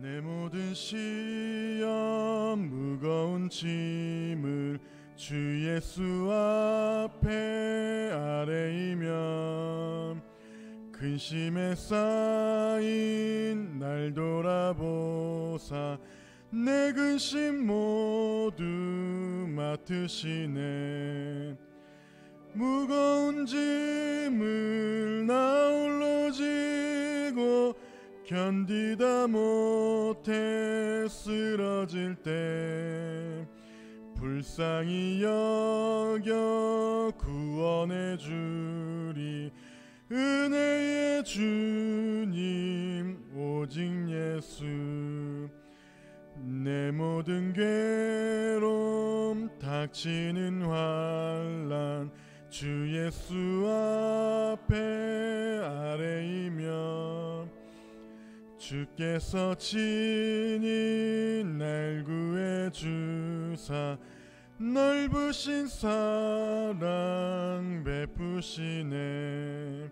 내 모든 시험 무거운 짐을 주 예수 앞에 아뢰이면 근심에 쌓인 날 돌아보사 내 근심 모두 맡으시네. 무거운 짐을 나 홀로 지고 견디다 못해 쓰러질 때 불쌍히 여겨 구원해 주리. 은혜의 주님 오직 예수. 내 모든 괴로움 닥치는 환난 주 예수 앞에 아뢰이며 주께서 친히 날 구해 주사 넓으신 사랑 베푸시네.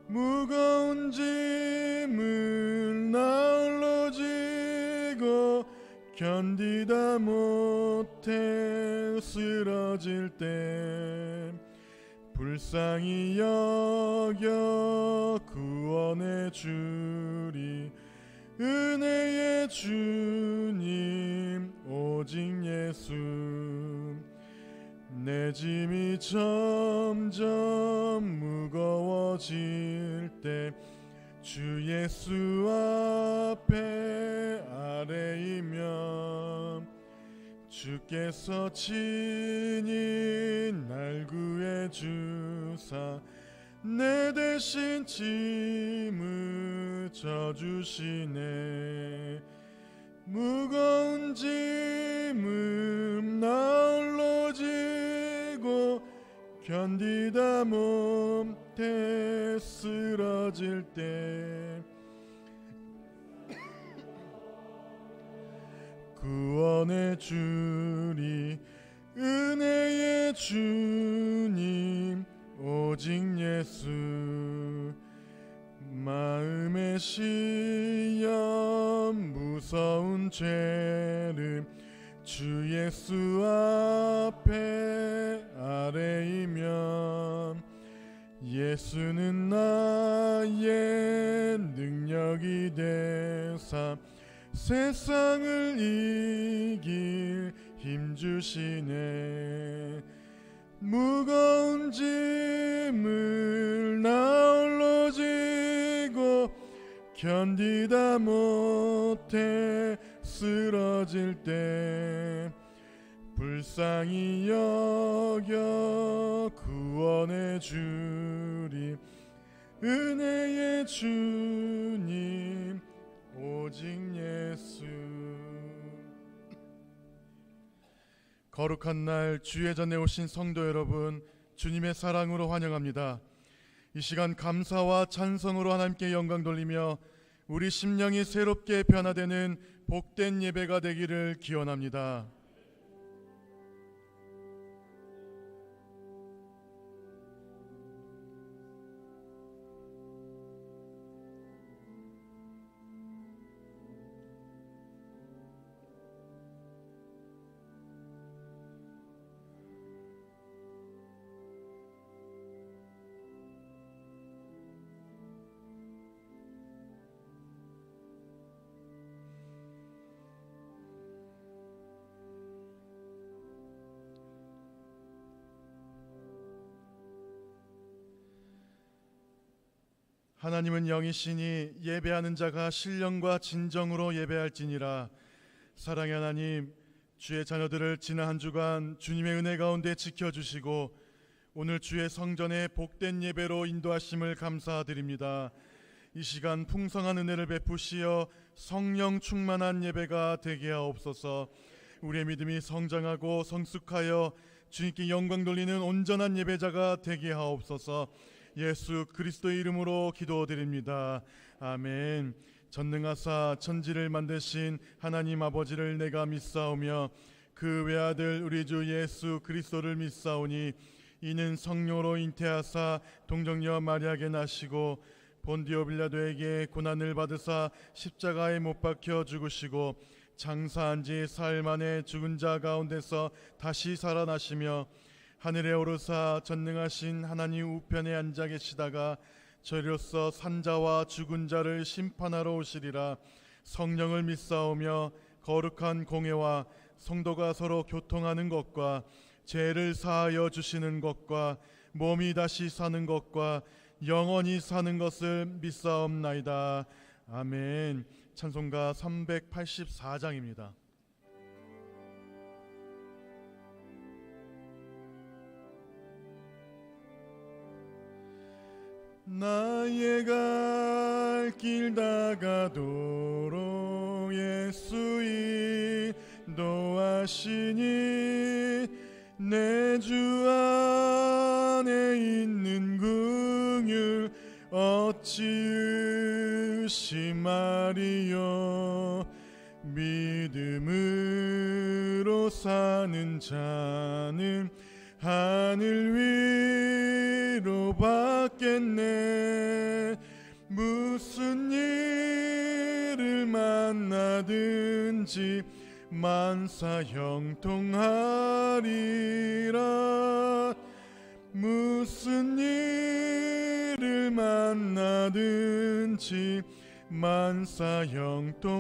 무거운 짐을 나 홀로 지고 견디다 못해 쓰러질 때 불쌍히 여겨 구원해 주리. 은혜의 주님 오직 예수. 내 짐이 점점 무거워질 때 주 예수 앞에 아뢰이면 주께서 친히 날 구해 주사 내 대신 짐을 져주시네. 무거운 짐을 나 홀로 지고 견디다 못해 쓰러질 때 구원해 주리. 은혜의 주님 오직 예수. 마음의 시험 무서운 죄를 주 예수 앞에 아뢰이면 예수는 나의 능력이 되사 세상을 이길 힘 주시네. 무거운 짐을 나 홀로 지고 견디다 못해 쓰러질 때 불쌍히 여겨 구원해 주리. 은혜의 주님 오직 예수. 거룩한 날 주의 전에 오신 성도 여러분, 주님의 사랑으로 환영합니다. 이 시간 감사와 찬송으로 하나님께 영광 돌리며 우리 심령이 새롭게 변화되는 복된 예배가 되기를 기원합니다. 하나님은 영이시니 예배하는 자가 신령과 진정으로 예배할지니라. 사랑의 하나님, 주의 자녀들을 지난 한 주간 주님의 은혜 가운데 지켜주시고 오늘 주의 성전에 복된 예배로 인도하심을 감사드립니다. 이 시간 풍성한 은혜를 베푸시어 성령 충만한 예배가 되게 하옵소서. 우리의 믿음이 성장하고 성숙하여 주님께 영광 돌리는 온전한 예배자가 되게 하옵소서. 예수 그리스도의 이름으로 기도드립니다. 아멘. 전능하사 천지를 만드신 하나님 아버지를 내가 믿사오며 그 외아들 우리 주 예수 그리스도를 믿사오니 이는 성령으로 잉태하사 동정녀 마리아에게 나시고 본디오 빌라도에게 고난을 받으사 십자가에 못 박혀 죽으시고 장사한 지 사흘 만에 죽은 자 가운데서 다시 살아나시며 하늘에 오르사 전능하신 하나님 우편에 앉아 계시다가 저리로서 산자와 죽은 자를 심판하러 오시리라. 성령을 믿사오며 거룩한 공회와 성도가 서로 교통하는 것과 죄를 사하여 주시는 것과 몸이 다시 사는 것과 영원히 사는 것을 믿사옵나이다. 아멘. 찬송가 384장입니다. 나의 갈 길 다가도록 예수 인도하시니 내 주 안에 있는 긍휼 어찌 의심하리요. 믿음으로 사는 자는 하늘 위로 받겠네. 무슨 일을 만나든지 만사 형통하리라. 무슨 일을 만나든지 만사 형통하리라.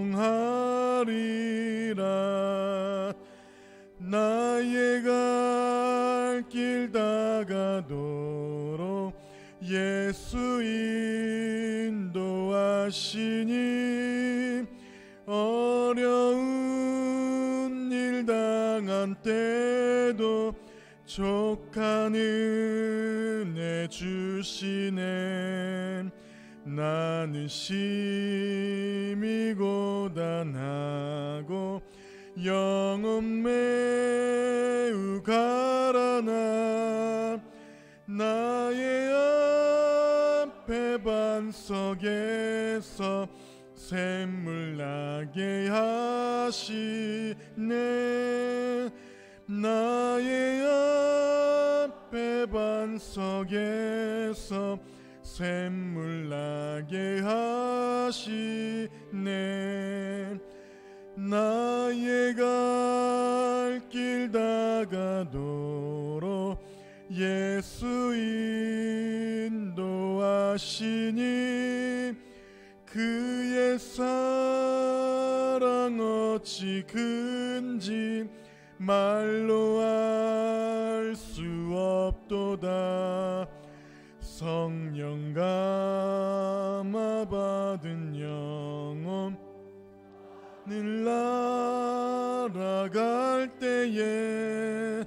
나의 갈 길 다가도록 예수 인도하시니 어려운 일 당한 때도 족한 은혜 주시네. 나는 심히 고단하고 영혼 매우 가라나 나의 앞에 반석에서 샘물 나게 하시네. 나의 앞에 반석에서 샘물 나게 하시네. 나의 갈 길 다가도록 예수 인도하시니 그의 사랑 어찌 큰지 말로 알 수 없도다. 성령 감화 받은 영혼 늘 날아갈 때에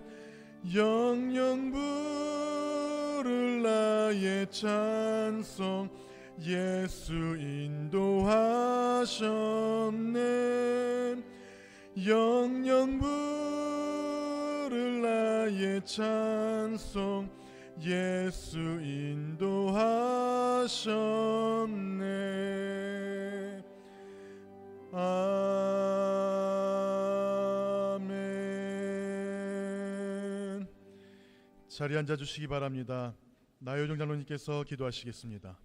영영 부를 나의 찬송 예수 인도하셨네. 영영 부를 나의 찬송 예수 인도하셨네. 아멘. 자리에 앉아 주시기 바랍니다. 나효정 장로님께서 기도하시겠습니다.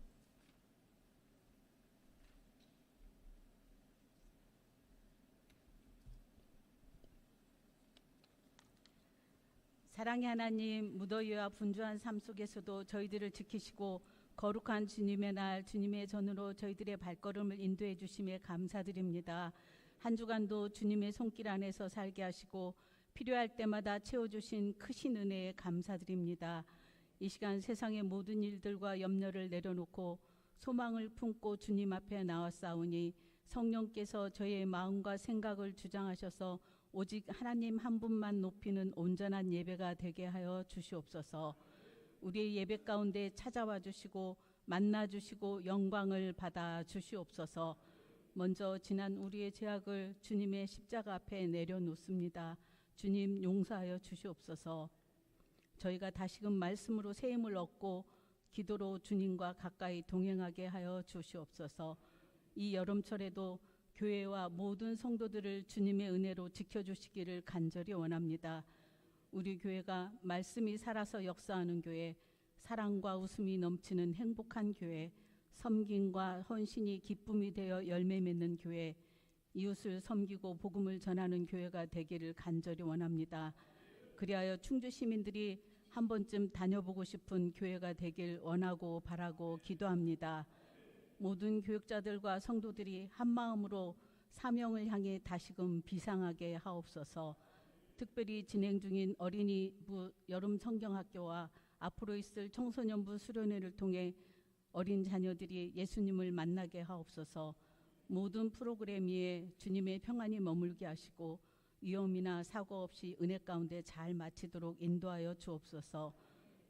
사랑의 하나님, 무더위와 분주한 삶 속에서도 저희들을 지키시고 거룩한 주님의 날, 주님의 전으로 저희들의 발걸음을 인도해 주심에 감사드립니다. 한 주간도 주님의 손길 안에서 살게 하시고 필요할 때마다 채워주신 크신 은혜에 감사드립니다. 이 시간 세상의 모든 일들과 염려를 내려놓고 소망을 품고 주님 앞에 나왔사오니 성령께서 저희의 마음과 생각을 주장하셔서 오직 하나님 한 분만 높이는 온전한 예배가 되게 하여 주시옵소서. 우리의 예배 가운데 찾아와 주시고 만나 주시고 영광을 받아 주시옵소서. 먼저 지난 우리의 죄악을 주님의 십자가 앞에 내려놓습니다. 주님 용서하여 주시옵소서. 저희가 다시금 말씀으로 새 힘을 얻고 기도로 주님과 가까이 동행하게 하여 주시옵소서. 이 여름철에도 교회와 모든 성도들을 주님의 은혜로 지켜주시기를 간절히 원합니다. 우리 교회가 말씀이 살아서 역사하는 교회, 사랑과 웃음이 넘치는 행복한 교회, 섬김과 헌신이 기쁨이 되어 열매 맺는 교회, 이웃을 섬기고 복음을 전하는 교회가 되기를 간절히 원합니다. 그리하여 충주 시민들이 한 번쯤 다녀보고 싶은 교회가 되길 원하고 바라고 기도합니다. 모든 교육자들과 성도들이 한 마음으로 사명을 향해 다시금 비상하게 하옵소서. 특별히 진행 중인 어린이부 여름 성경학교와 앞으로 있을 청소년부 수련회를 통해 어린 자녀들이 예수님을 만나게 하옵소서. 모든 프로그램 위에 주님의 평안이 머물게 하시고 위험이나 사고 없이 은혜 가운데 잘 마치도록 인도하여 주옵소서.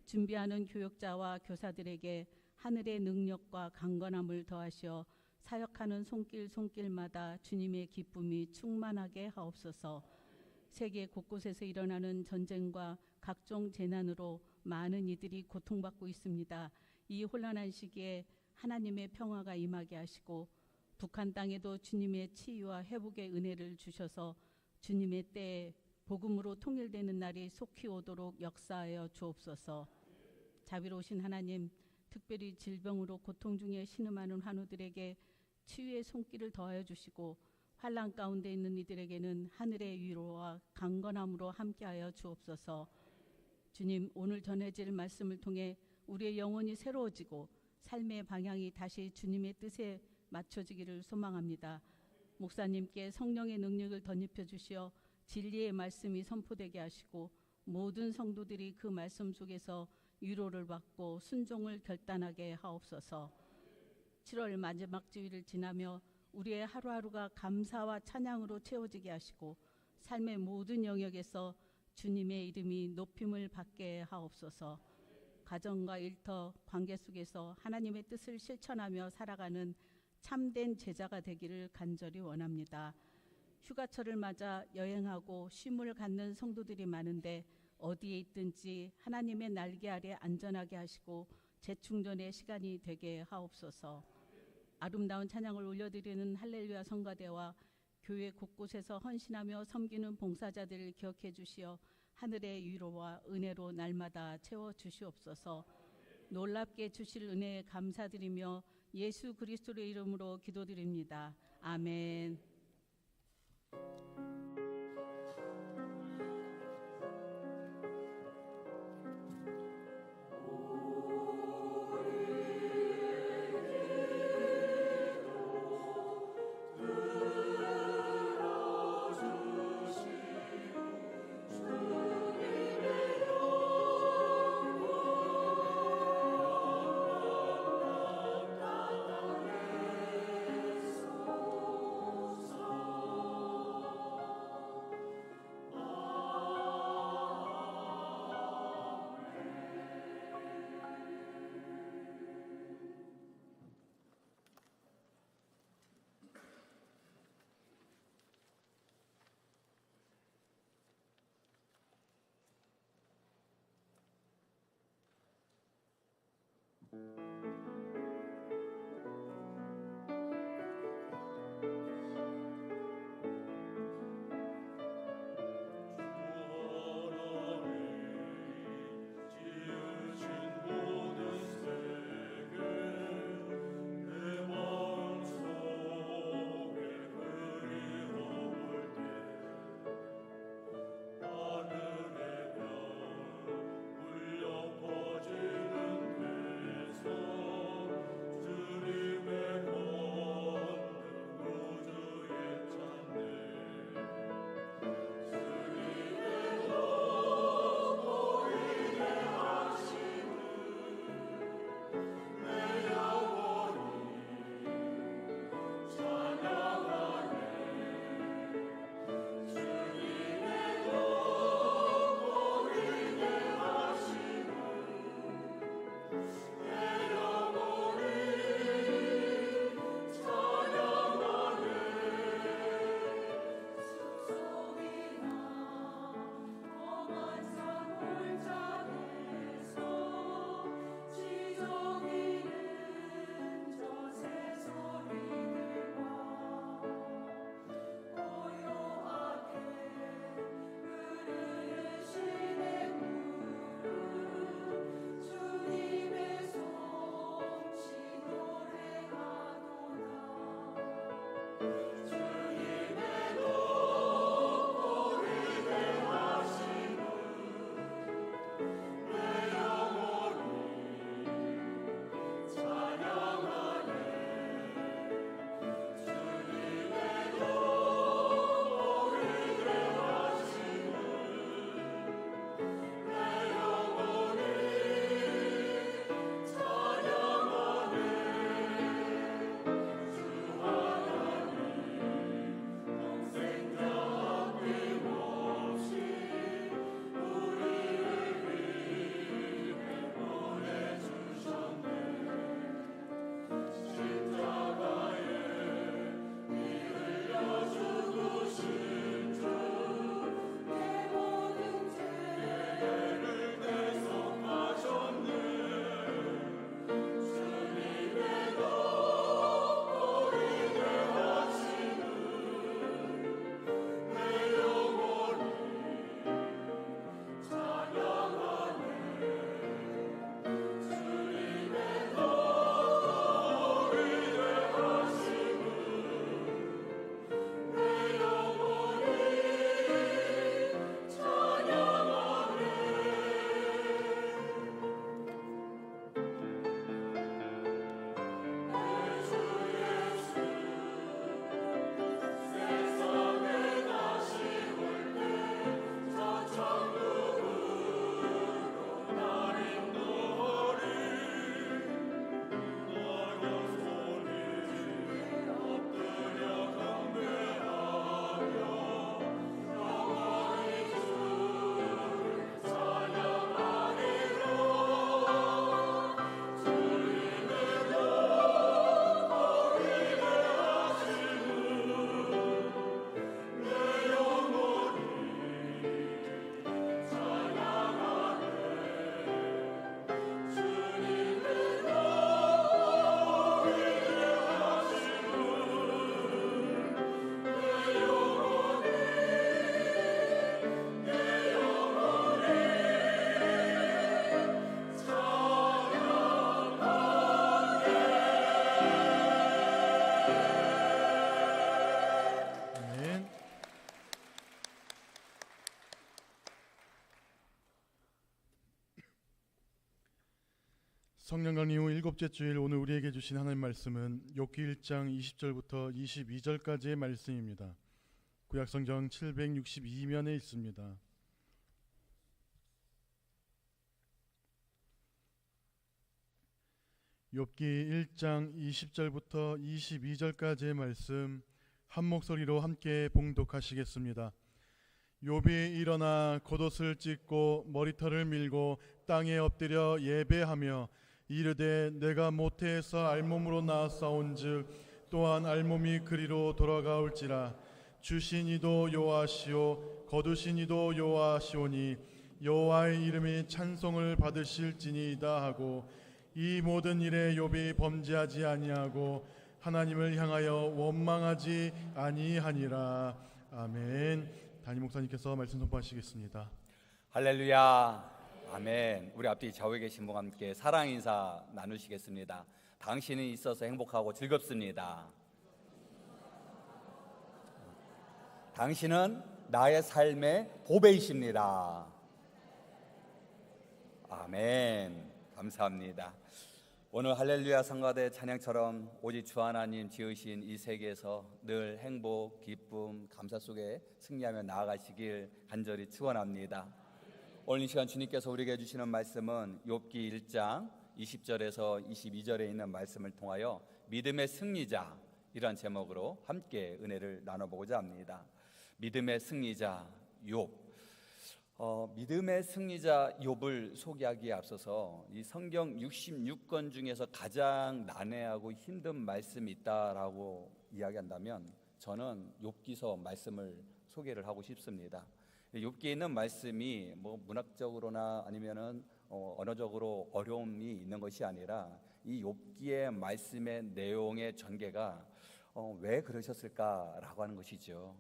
준비하는 교육자와 교사들에게 하늘의 능력과 강건함을 더하시어 사역하는 손길마다 주님의 기쁨이 충만하게 하옵소서. 세계 곳곳에서 일어나는 전쟁과 각종 재난으로 많은 이들이 고통받고 있습니다. 이 혼란한 시기에 하나님의 평화가 임하게 하시고 북한 땅에도 주님의 치유와 회복의 은혜를 주셔서 주님의 때에 복음으로 통일되는 날이 속히 오도록 역사하여 주옵소서. 자비로우신 하나님, 특별히 질병으로 고통 중에 신음하는 환우들에게 치유의 손길을 더하여 주시고 환난 가운데 있는 이들에게는 하늘의 위로와 강건함으로 함께하여 주옵소서. 주님, 오늘 전해질 말씀을 통해 우리의 영혼이 새로워지고 삶의 방향이 다시 주님의 뜻에 맞춰지기를 소망합니다. 목사님께 성령의 능력을 덧입혀 주시어 진리의 말씀이 선포되게 하시고 모든 성도들이 그 말씀 속에서 위로를 받고 순종을 결단하게 하옵소서. 7월 마지막 주일을 지나며 우리의 하루하루가 감사와 찬양으로 채워지게 하시고 삶의 모든 영역에서 주님의 이름이 높임을 받게 하옵소서. 가정과 일터, 관계 속에서 하나님의 뜻을 실천하며 살아가는 참된 제자가 되기를 간절히 원합니다. 휴가철을 맞아 여행하고 쉼을 갖는 성도들이 많은데 어디에 있든지 하나님의 날개 아래 안전하게 하시고 재충전의 시간이 되게 하옵소서. 아름다운 찬양을 올려드리는 할렐루야 성가대와 교회 곳곳에서 헌신하며 섬기는 봉사자들을 기억해 주시어 하늘의 위로와 은혜로 날마다 채워 주시옵소서. 놀랍게 주실 은혜에 감사드리며 예수 그리스도의 이름으로 기도드립니다. 아멘. 울려 퍼지는 배 성령 강림 후 일곱째 주일, 오늘 우리에게 주신 하나님 말씀은 욥기 1장 20절부터 22절까지의 말씀입니다. 구약성경 762면에 있습니다. 욥기 1장 20절부터 22절까지의 말씀 한 목소리로 함께 봉독하시겠습니다. 욥이 일어나 겉옷을 찢고 머리털을 밀고 땅에 엎드려 예배하며 이르되 내가 모태에서 알몸으로 나았사온즉 또한 알몸이 그리로 돌아가올지라. 주신 이도 여호와시오 거두신 이도 여호와시오니 여호와의 이름이 찬송을 받으실지니이다 하고, 이 모든 일에 욥이 범죄하지 아니하고 하나님을 향하여 원망하지 아니하니라. 아멘. 담임 목사님께서 말씀 선포하시겠습니다. 할렐루야. 아멘. 우리 앞뒤 좌우에 계신 분과 함께 사랑 인사 나누시겠습니다. 당신이 있어서 행복하고 즐겁습니다. 당신은 나의 삶의 보배이십니다. 아멘. 감사합니다. 오늘 할렐루야 성가대 찬양처럼 오직 주 하나님 지으신 이 세계에서 늘 행복, 기쁨, 감사 속에 승리하며 나아가시길 간절히 축원합니다. 오늘 이 시간 주님께서 우리에게 주시는 말씀은 욥기 1장 20절에서 22절에 있는 말씀을 통하여 믿음의 승리자, 이런 제목으로 함께 은혜를 나눠보고자 합니다. 믿음의 승리자 욥. 믿음의 승리자 욥을 소개하기에 앞서서 이 성경 66권 중에서 가장 난해하고 힘든 말씀이 있다라고 이야기한다면 저는 욥기서 말씀을 소개를 하고 싶습니다. 욥기에 있는 말씀이 뭐 문학적으로나 아니면은 언어적으로 어려움이 있는 것이 아니라 이 욥기의 말씀의 내용의 전개가 왜 그러셨을까라고 하는 것이죠.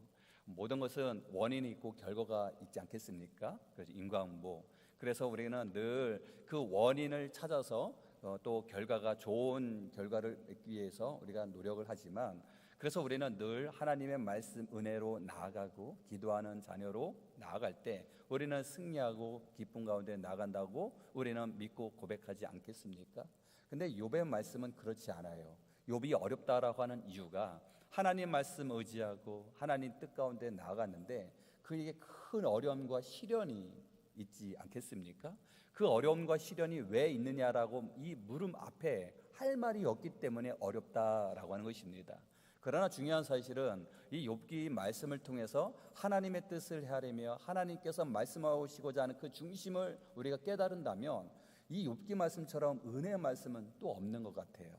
모든 것은 원인이 있고 결과가 있지 않겠습니까? 그래서 인과응보. 그래서 우리는 늘 그 원인을 찾아서 또 결과가 좋은 결과를 얻기 위해서 우리가 노력을 하지만, 그래서 우리는 늘 하나님의 말씀 은혜로 나아가고 기도하는 자녀로 나아갈 때 우리는 승리하고 기쁨 가운데 나간다고 우리는 믿고 고백하지 않겠습니까? 근데 욥의 말씀은 그렇지 않아요. 욥이 어렵다라고 하는 이유가 하나님 말씀 의지하고 하나님 뜻 가운데 나아갔는데 그에게 큰 어려움과 시련이 있지 않겠습니까? 그 어려움과 시련이 왜 있느냐라고 이 물음 앞에 할 말이 없기 때문에 어렵다라고 하는 것입니다. 그러나 중요한 사실은 이 욥기 말씀을 통해서 하나님의 뜻을 헤아리며 하나님께서 말씀하시고자 하는 그 중심을 우리가 깨달은다면 이 욥기 말씀처럼 은혜의 말씀은 또 없는 것 같아요.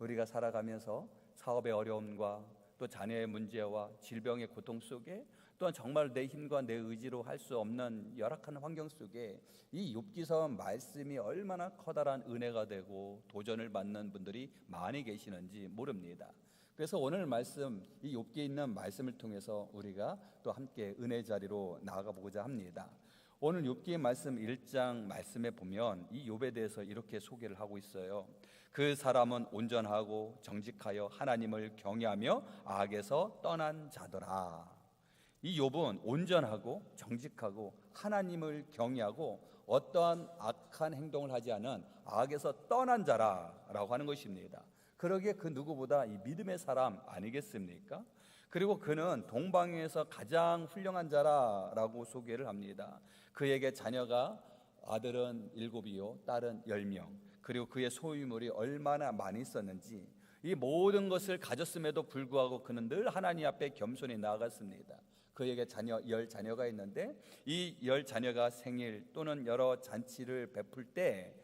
우리가 살아가면서 사업의 어려움과 또 자녀의 문제와 질병의 고통 속에, 또한 정말 내 힘과 내 의지로 할 수 없는 열악한 환경 속에 이 욥기서 말씀이 얼마나 커다란 은혜가 되고 도전을 받는 분들이 많이 계시는지 모릅니다. 그래서 오늘 말씀, 이 욥기에 있는 말씀을 통해서 우리가 또 함께 은혜 자리로 나아가 보고자 합니다. 오늘 욥기의 말씀 1장 말씀에 보면 이 욥에 대해서 이렇게 소개를 하고 있어요. 그 사람은 온전하고 정직하여 하나님을 경외하며 악에서 떠난 자더라. 이 욥은 온전하고 정직하고 하나님을 경외하고 어떠한 악한 행동을 하지 않은 악에서 떠난 자라라고 하는 것입니다. 그러기에 그 누구보다 이 믿음의 사람 아니겠습니까? 그리고 그는 동방에서 가장 훌륭한 자라라고 소개를 합니다. 그에게 자녀가 아들은 7이요 딸은 10명, 그리고 그의 소유물이 얼마나 많이 있었는지, 이 모든 것을 가졌음에도 불구하고 그는 늘 하나님 앞에 겸손히 나아갔습니다. 그에게 10자녀가 있는데 이 10자녀가 생일 또는 여러 잔치를 베풀 때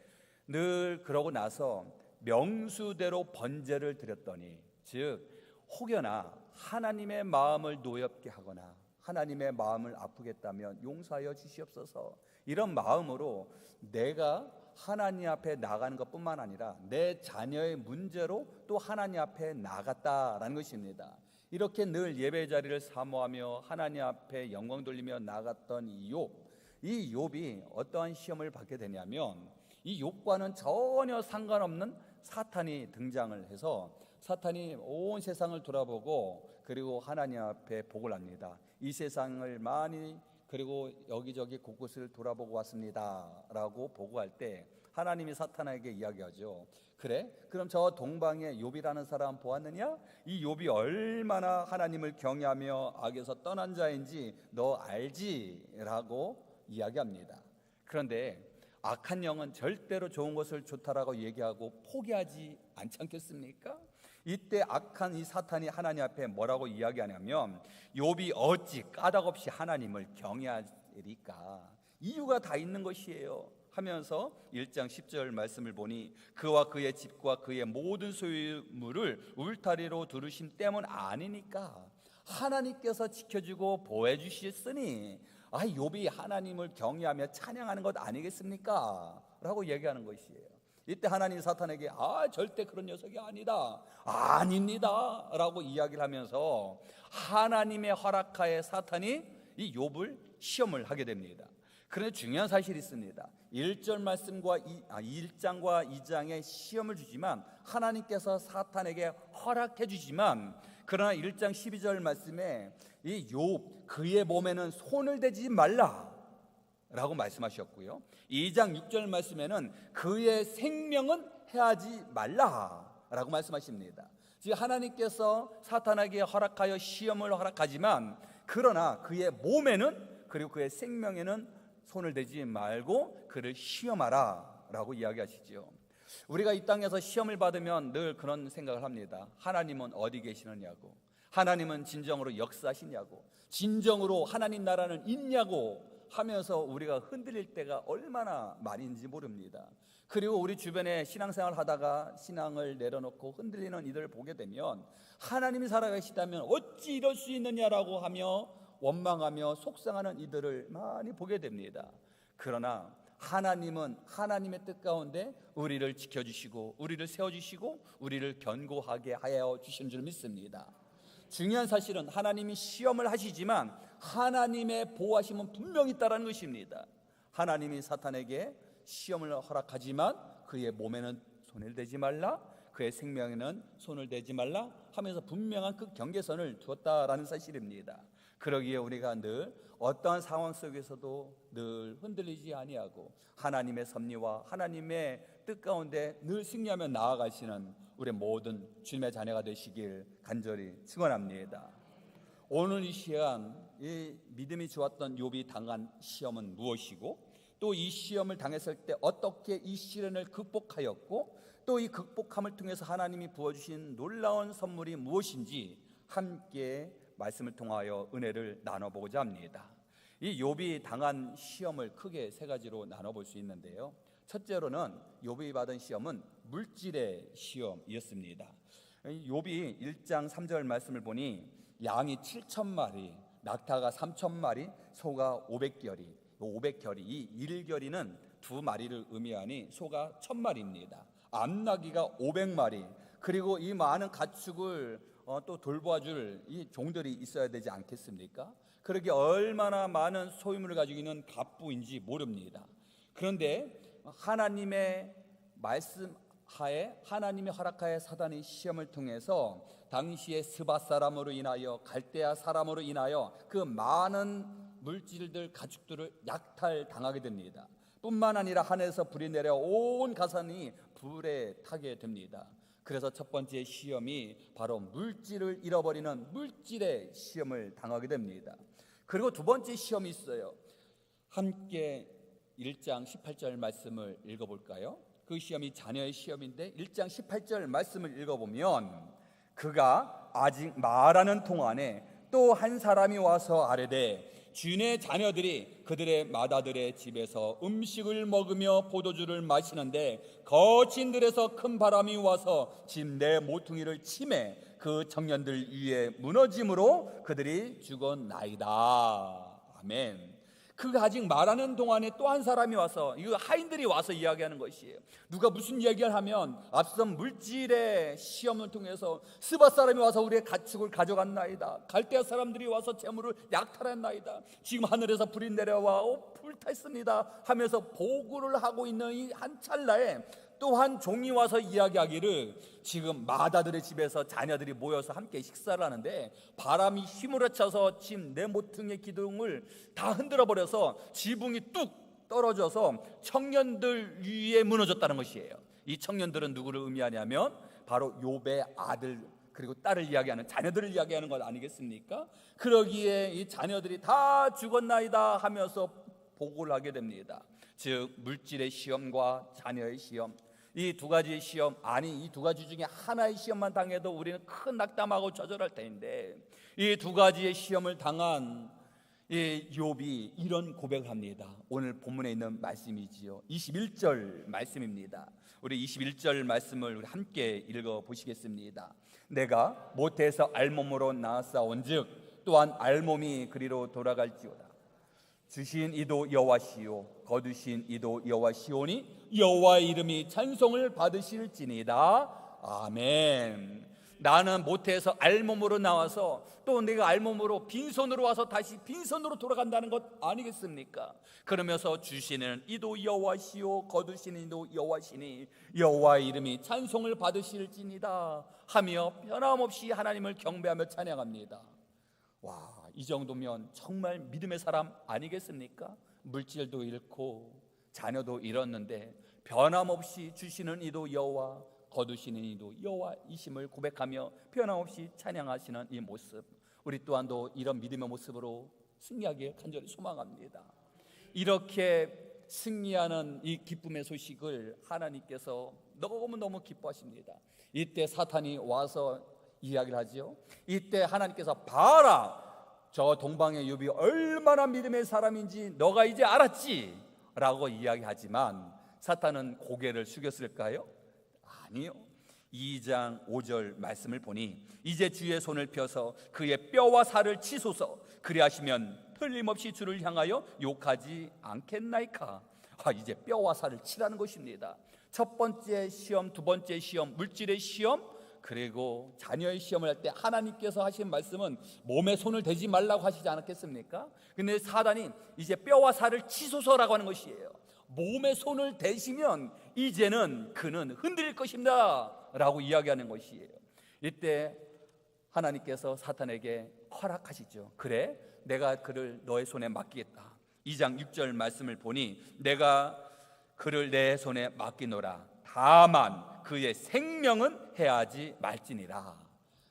늘 그러고 나서 명수대로 번제를 드렸더니, 즉 혹여나 하나님의 마음을 노엽게 하거나 하나님의 마음을 아프겠다면 용서하여 주시옵소서, 이런 마음으로 내가 하나님 앞에 나가는 것뿐만 아니라 내 자녀의 문제로 또 하나님 앞에 나갔다라는 것입니다. 이렇게 늘 예배 자리를 사모하며 하나님 앞에 영광 돌리며 나갔던 이 욥이 어떠한 시험을 받게 되냐면, 이 욥과는 전혀 상관없는 사탄이 등장을 해서 사탄이 온 세상을 돌아보고 그리고 하나님 앞에 복을 합니다. 이 세상을 많이 그리고 여기저기 곳곳을 돌아보고 왔습니다 라고 보고할 때 하나님이 사탄에게 이야기하죠. 그래? 그럼 저 동방에 욥이라는 사람 보았느냐? 이 욥이 얼마나 하나님을 경외하며 악에서 떠난 자인지 너 알지? 라고 이야기합니다. 그런데 악한 영은 절대로 좋은 것을 좋다라고 얘기하고 포기하지 않지 않겠습니까? 이때 악한 이 사탄이 하나님 앞에 뭐라고 이야기하냐면 욥이 어찌 까닭없이 하나님을 경외하리까? 이유가 다 있는 것이에요 하면서 1장 10절 말씀을 보니 그와 그의 집과 그의 모든 소유물을 울타리로 두르심 때문 아니니까 하나님께서 지켜주고 보호해 주셨으니 욥이 하나님을 경외하며 찬양하는 것 아니겠습니까? 라고 얘기하는 것이에요. 이때 하나님 사탄에게 절대 그런 녀석이 아니다, 아닙니다 라고 이야기를 하면서 하나님의 허락하에 사탄이 이 욥을 시험을 하게 됩니다. 그런데 중요한 사실이 있습니다. 1절 말씀과 1장과 2장에 시험을 주지만 하나님께서 사탄에게 허락해 주지만 그러나 1장 12절 말씀에 이 욥 그의 몸에는 손을 대지 말라 라고 말씀하셨고요, 2장 6절 말씀에는 그의 생명은 해하지 말라 라고 말씀하십니다. 즉 하나님께서 사탄에게 허락하여 시험을 허락하지만 그러나 그의 몸에는 그리고 그의 생명에는 손을 대지 말고 그를 시험하라 라고 이야기하시죠. 우리가 이 땅에서 시험을 받으면 늘 그런 생각을 합니다. 하나님은 어디 계시느냐고, 하나님은 진정으로 역사하시냐고, 진정으로 하나님 나라는 있냐고 하면서 우리가 흔들릴 때가 얼마나 많은지 모릅니다. 그리고 우리 주변에 신앙생활 하다가 신앙을 내려놓고 흔들리는 이들을 보게 되면 하나님이 살아계시다면 어찌 이럴 수 있느냐라고 하며 원망하며 속상하는 이들을 많이 보게 됩니다. 그러나 하나님은 하나님의 뜻 가운데 우리를 지켜주시고 우리를 세워주시고 우리를 견고하게 하여 주신 줄 믿습니다. 중요한 사실은 하나님이 시험을 하시지만 하나님의 보호하심은 분명히 있다는 것입니다. 하나님이 사탄에게 시험을 허락하지만 그의 몸에는 손을 대지 말라, 그의 생명에는 손을 대지 말라 하면서 분명한 그 경계선을 두었다라는 사실입니다. 그러기에 우리가 늘 어떠한 상황 속에서도 늘 흔들리지 아니하고 하나님의 섭리와 하나님의 뜻 가운데 늘 승리하며 나아가시는 우리 모든 주님의 자녀가 되시길 간절히 축원합니다. 오늘 이 시간 이 믿음이 좋았던 욥이 당한 시험은 무엇이고 또 이 시험을 당했을 때 어떻게 이 시련을 극복하였고 또 이 극복함을 통해서 하나님이 부어주신 놀라운 선물이 무엇인지 함께 말씀을 통하여 은혜를 나눠보고자 합니다. 이 욥이 당한 시험을 크게 세 가지로 나눠볼 수 있는데요, 첫째로는 욥이 받은 시험은 물질의 시험이었습니다. 욥이 1장 3절 말씀을 보니 양이 7,000마리, 낙타가 3,000마리, 소가 500결이, 500결이, 이 1결이는 2마리를 의미하니 소가 1,000마리입니다. 암나귀가 500마리, 그리고 이 많은 가축을 또 돌보아줄 이 종들이 있어야 되지 않겠습니까? 그렇게 얼마나 많은 소유물을 가지고 있는 갑부인지 모릅니다. 그런데 하나님의 말씀하에 하나님의 허락하에 사단이 시험을 통해서 당시의 스바 사람으로 인하여 갈대아 사람으로 인하여 그 많은 물질들 가축들을 약탈당하게 됩니다. 뿐만 아니라 하늘에서 불이 내려 온 가산이 불에 타게 됩니다. 그래서 첫 번째 시험이 바로 물질을 잃어버리는 물질의 시험을 당하게 됩니다. 그리고 두 번째 시험이 있어요. 함께 1장 18절 말씀을 읽어볼까요? 그 시험이 자녀의 시험인데 1장 18절 말씀을 읽어보면 그가 아직 말하는 동안에 또 한 사람이 와서 아뢰되 주인의 자녀들이 그들의 마다들의 집에서 음식을 먹으며 포도주를 마시는데 거친 들에서 큰 바람이 와서 집 내 모퉁이를 치매 그 청년들 위에 무너짐으로 그들이 죽었나이다. 아멘. 그가 아직 말하는 동안에 또 한 사람이 와서, 이거 하인들이 와서 이야기하는 것이에요. 누가 무슨 이야기를 하면 앞선 물질의 시험을 통해서 스바 사람이 와서 우리의 가축을 가져갔나이다, 갈대아 사람들이 와서 재물을 약탈했나이다, 지금 하늘에서 불이 내려와 불탔습니다 하면서 보고를 하고 있는 이 한 찰나에 또한 종이 와서 이야기하기를 지금 마다들의 집에서 자녀들이 모여서 함께 식사를 하는데 바람이 휘몰아쳐서 집 내 모퉁이의 기둥을 다 흔들어 버려서 지붕이 뚝 떨어져서 청년들 위에 무너졌다는 것이에요. 이 청년들은 누구를 의미하냐면 바로 욥의 아들 그리고 딸을 이야기하는, 자녀들을 이야기하는 것 아니겠습니까? 그러기에 이 자녀들이 다 죽었나이다 하면서 보고를 하게 됩니다. 즉 물질의 시험과 자녀의 시험, 이 두 가지의 시험, 아니 이 두 가지 중에 하나의 시험만 당해도 우리는 큰 낙담하고 좌절할 텐데, 이 두 가지의 시험을 당한 이 욥이 이런 고백을 합니다. 오늘 본문에 있는 말씀이지요. 21절 말씀입니다. 우리 21절 말씀을 함께 읽어 보시겠습니다. 내가 모태에서 알몸으로 나았사온즉 또한 알몸이 그리로 돌아갈지어다. 주신 이도 여호와시요 거두신 이도 여호와시오니 여호와의 이름이 찬송을 받으실지니이다. 아멘. 나는 모태에서 알몸으로 나와서 또 내가 알몸으로 빈손으로 와서 다시 빈손으로 돌아간다는 것 아니겠습니까? 그러면서 주시는 이도 여호와시요 거두시는 이도 여호와시니 여호와의 이름이 찬송을 받으실지니이다 하며 변함없이 하나님을 경배하며 찬양합니다. 와, 이 정도면 정말 믿음의 사람 아니겠습니까? 물질도 잃고 자녀도 잃었는데 변함없이 주시는 이도 여호와 거두시는 이도 여호와이심을 고백하며 변함없이 찬양하시는 이 모습, 우리 또한도 이런 믿음의 모습으로 승리하길 간절히 소망합니다. 이렇게 승리하는 이 기쁨의 소식을 하나님께서 너무너무 기뻐하십니다. 이때 사탄이 와서 이야기를 하죠. 이때 하나님께서 봐라, 저 동방의 욥이 얼마나 믿음의 사람인지 너가 이제 알았지? 라고 이야기하지만 사탄은 고개를 숙였을까요? 아니요. 2장 5절 말씀을 보니 이제 주의 손을 펴서 그의 뼈와 살을 치소서, 그리하시면 틀림없이 주를 향하여 욕하지 않겠나이까. 이제 뼈와 살을 치라는 것입니다. 첫 번째 시험, 두 번째 시험, 물질의 시험, 그리고 자녀의 시험을 할 때 하나님께서 하신 말씀은 몸에 손을 대지 말라고 하시지 않았겠습니까? 근데 사단이 이제 뼈와 살을 치소서라고 하는 것이에요. 몸에 손을 대시면 이제는 그는 흔들릴 것입니다 라고 이야기하는 것이에요. 이때 하나님께서 사탄에게 허락하시죠. 그래, 내가 그를 너의 손에 맡기겠다. 2장 6절 말씀을 보니 내가 그를 내 손에 맡기노라. 다만 그의 생명은 해하지 말지니라.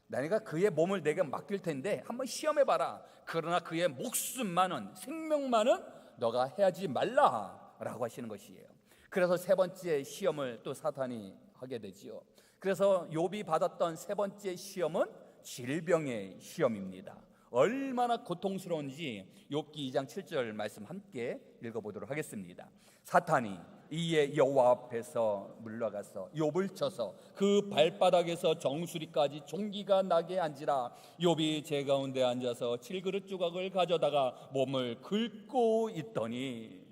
내가 그의 몸을 내게 맡길 텐데 한번 시험해봐라. 그러나 그의 목숨만은, 생명만은 너가 해하지 말라 라고 하시는 것이에요. 그래서 세 번째 시험을 또 사탄이 하게 되지요. 그래서 욥이 받았던 세 번째 시험은 질병의 시험입니다. 얼마나 고통스러운지 욥기 2장 7절 말씀 함께 읽어보도록 하겠습니다. 사탄이 이에 여호와 앞에서 물러가서 욥을 쳐서 그 발바닥에서 정수리까지 종기가 나게 한지라. 욥이 제 가운데 앉아서 질그릇 조각을 가져다가 몸을 긁고 있더니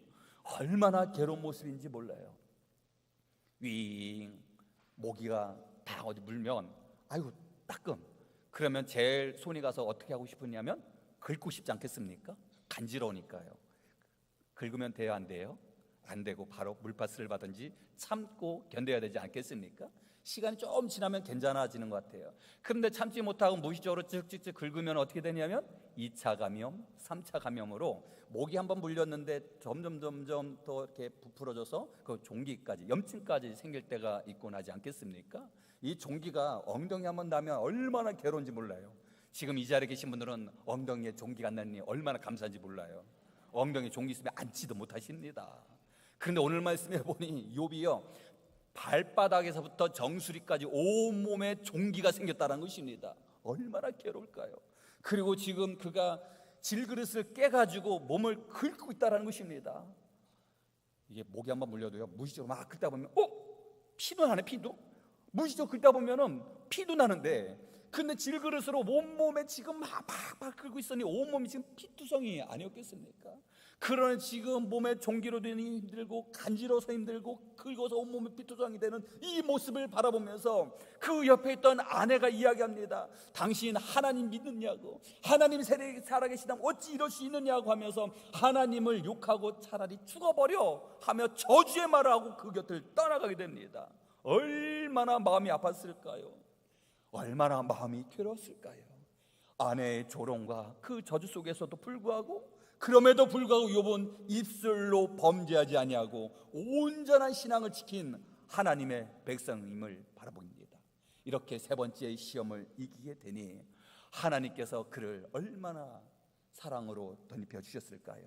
얼마나 괴로운 모습인지 몰라요. 윙, 모기가 다 어디 물면 아이고 따끔. 그러면 제일 손이 가서 어떻게 하고 싶으냐면 긁고 싶지 않겠습니까? 간지러우니까요. 긁으면 돼요, 안 돼요? 안 되고 바로 물파스를 받든지 참고 견뎌야 되지 않겠습니까? 시간이 좀 지나면 괜찮아지는 것 같아요. 그런데 참지 못하고 무의식적으로 ጭ찍ጭ찍 긁으면 어떻게 되냐면 2차 감염, 3차 감염으로 목이 한번 물렸는데 점점 더 이렇게 부풀어져서 그 종기까지, 염증까지 생길 때가 있고 나지 않겠습니까? 이 종기가 엉덩이 한번 나면 얼마나 괴로운지 몰라요. 지금 이 자리에 계신 분들은 엉덩이에 종기가 안 나니 얼마나 감사한지 몰라요. 엉덩이에 종기 있으면 앉지도 못하십니다. 그런데 오늘 말씀해 보니 욥이요, 발바닥에서부터 정수리까지 온몸에 종기가 생겼다는 것입니다. 얼마나 괴로울까요? 그리고 지금 그가 질그릇을 깨가지고 몸을 긁고 있다는 것입니다. 이게 목이 한번 물려도요, 무의식적으로 막 긁다 보면 피도 나네. 피도 무의식적으로 긁다 보면은 피도 나는데, 근데 질그릇으로 온몸에 지금 막 긁고 있으니 온몸이 지금 피투성이 아니었겠습니까? 그러나 지금 몸에 종기로 되니 힘들고 간지러워서 힘들고 긁어서 온몸에 피투성이 되는 이 모습을 바라보면서 그 옆에 있던 아내가 이야기합니다. 당신 하나님 믿느냐고, 하나님 살아계시다면 어찌 이럴 수 있느냐고 하면서 하나님을 욕하고 차라리 죽어버려 하며 저주의 말을 하고 그 곁을 떠나가게 됩니다. 얼마나 마음이 아팠을까요? 얼마나 마음이 괴로웠을까요? 아내의 조롱과 그 저주 속에서도 불구하고 그럼에도 불구하고 욥은 입술로 범죄하지 아니하고 온전한 신앙을 지킨 하나님의 백성임을 바라봅니다. 이렇게 세 번째의 시험을 이기게 되니 하나님께서 그를 얼마나 사랑으로 덧입혀 주셨을까요?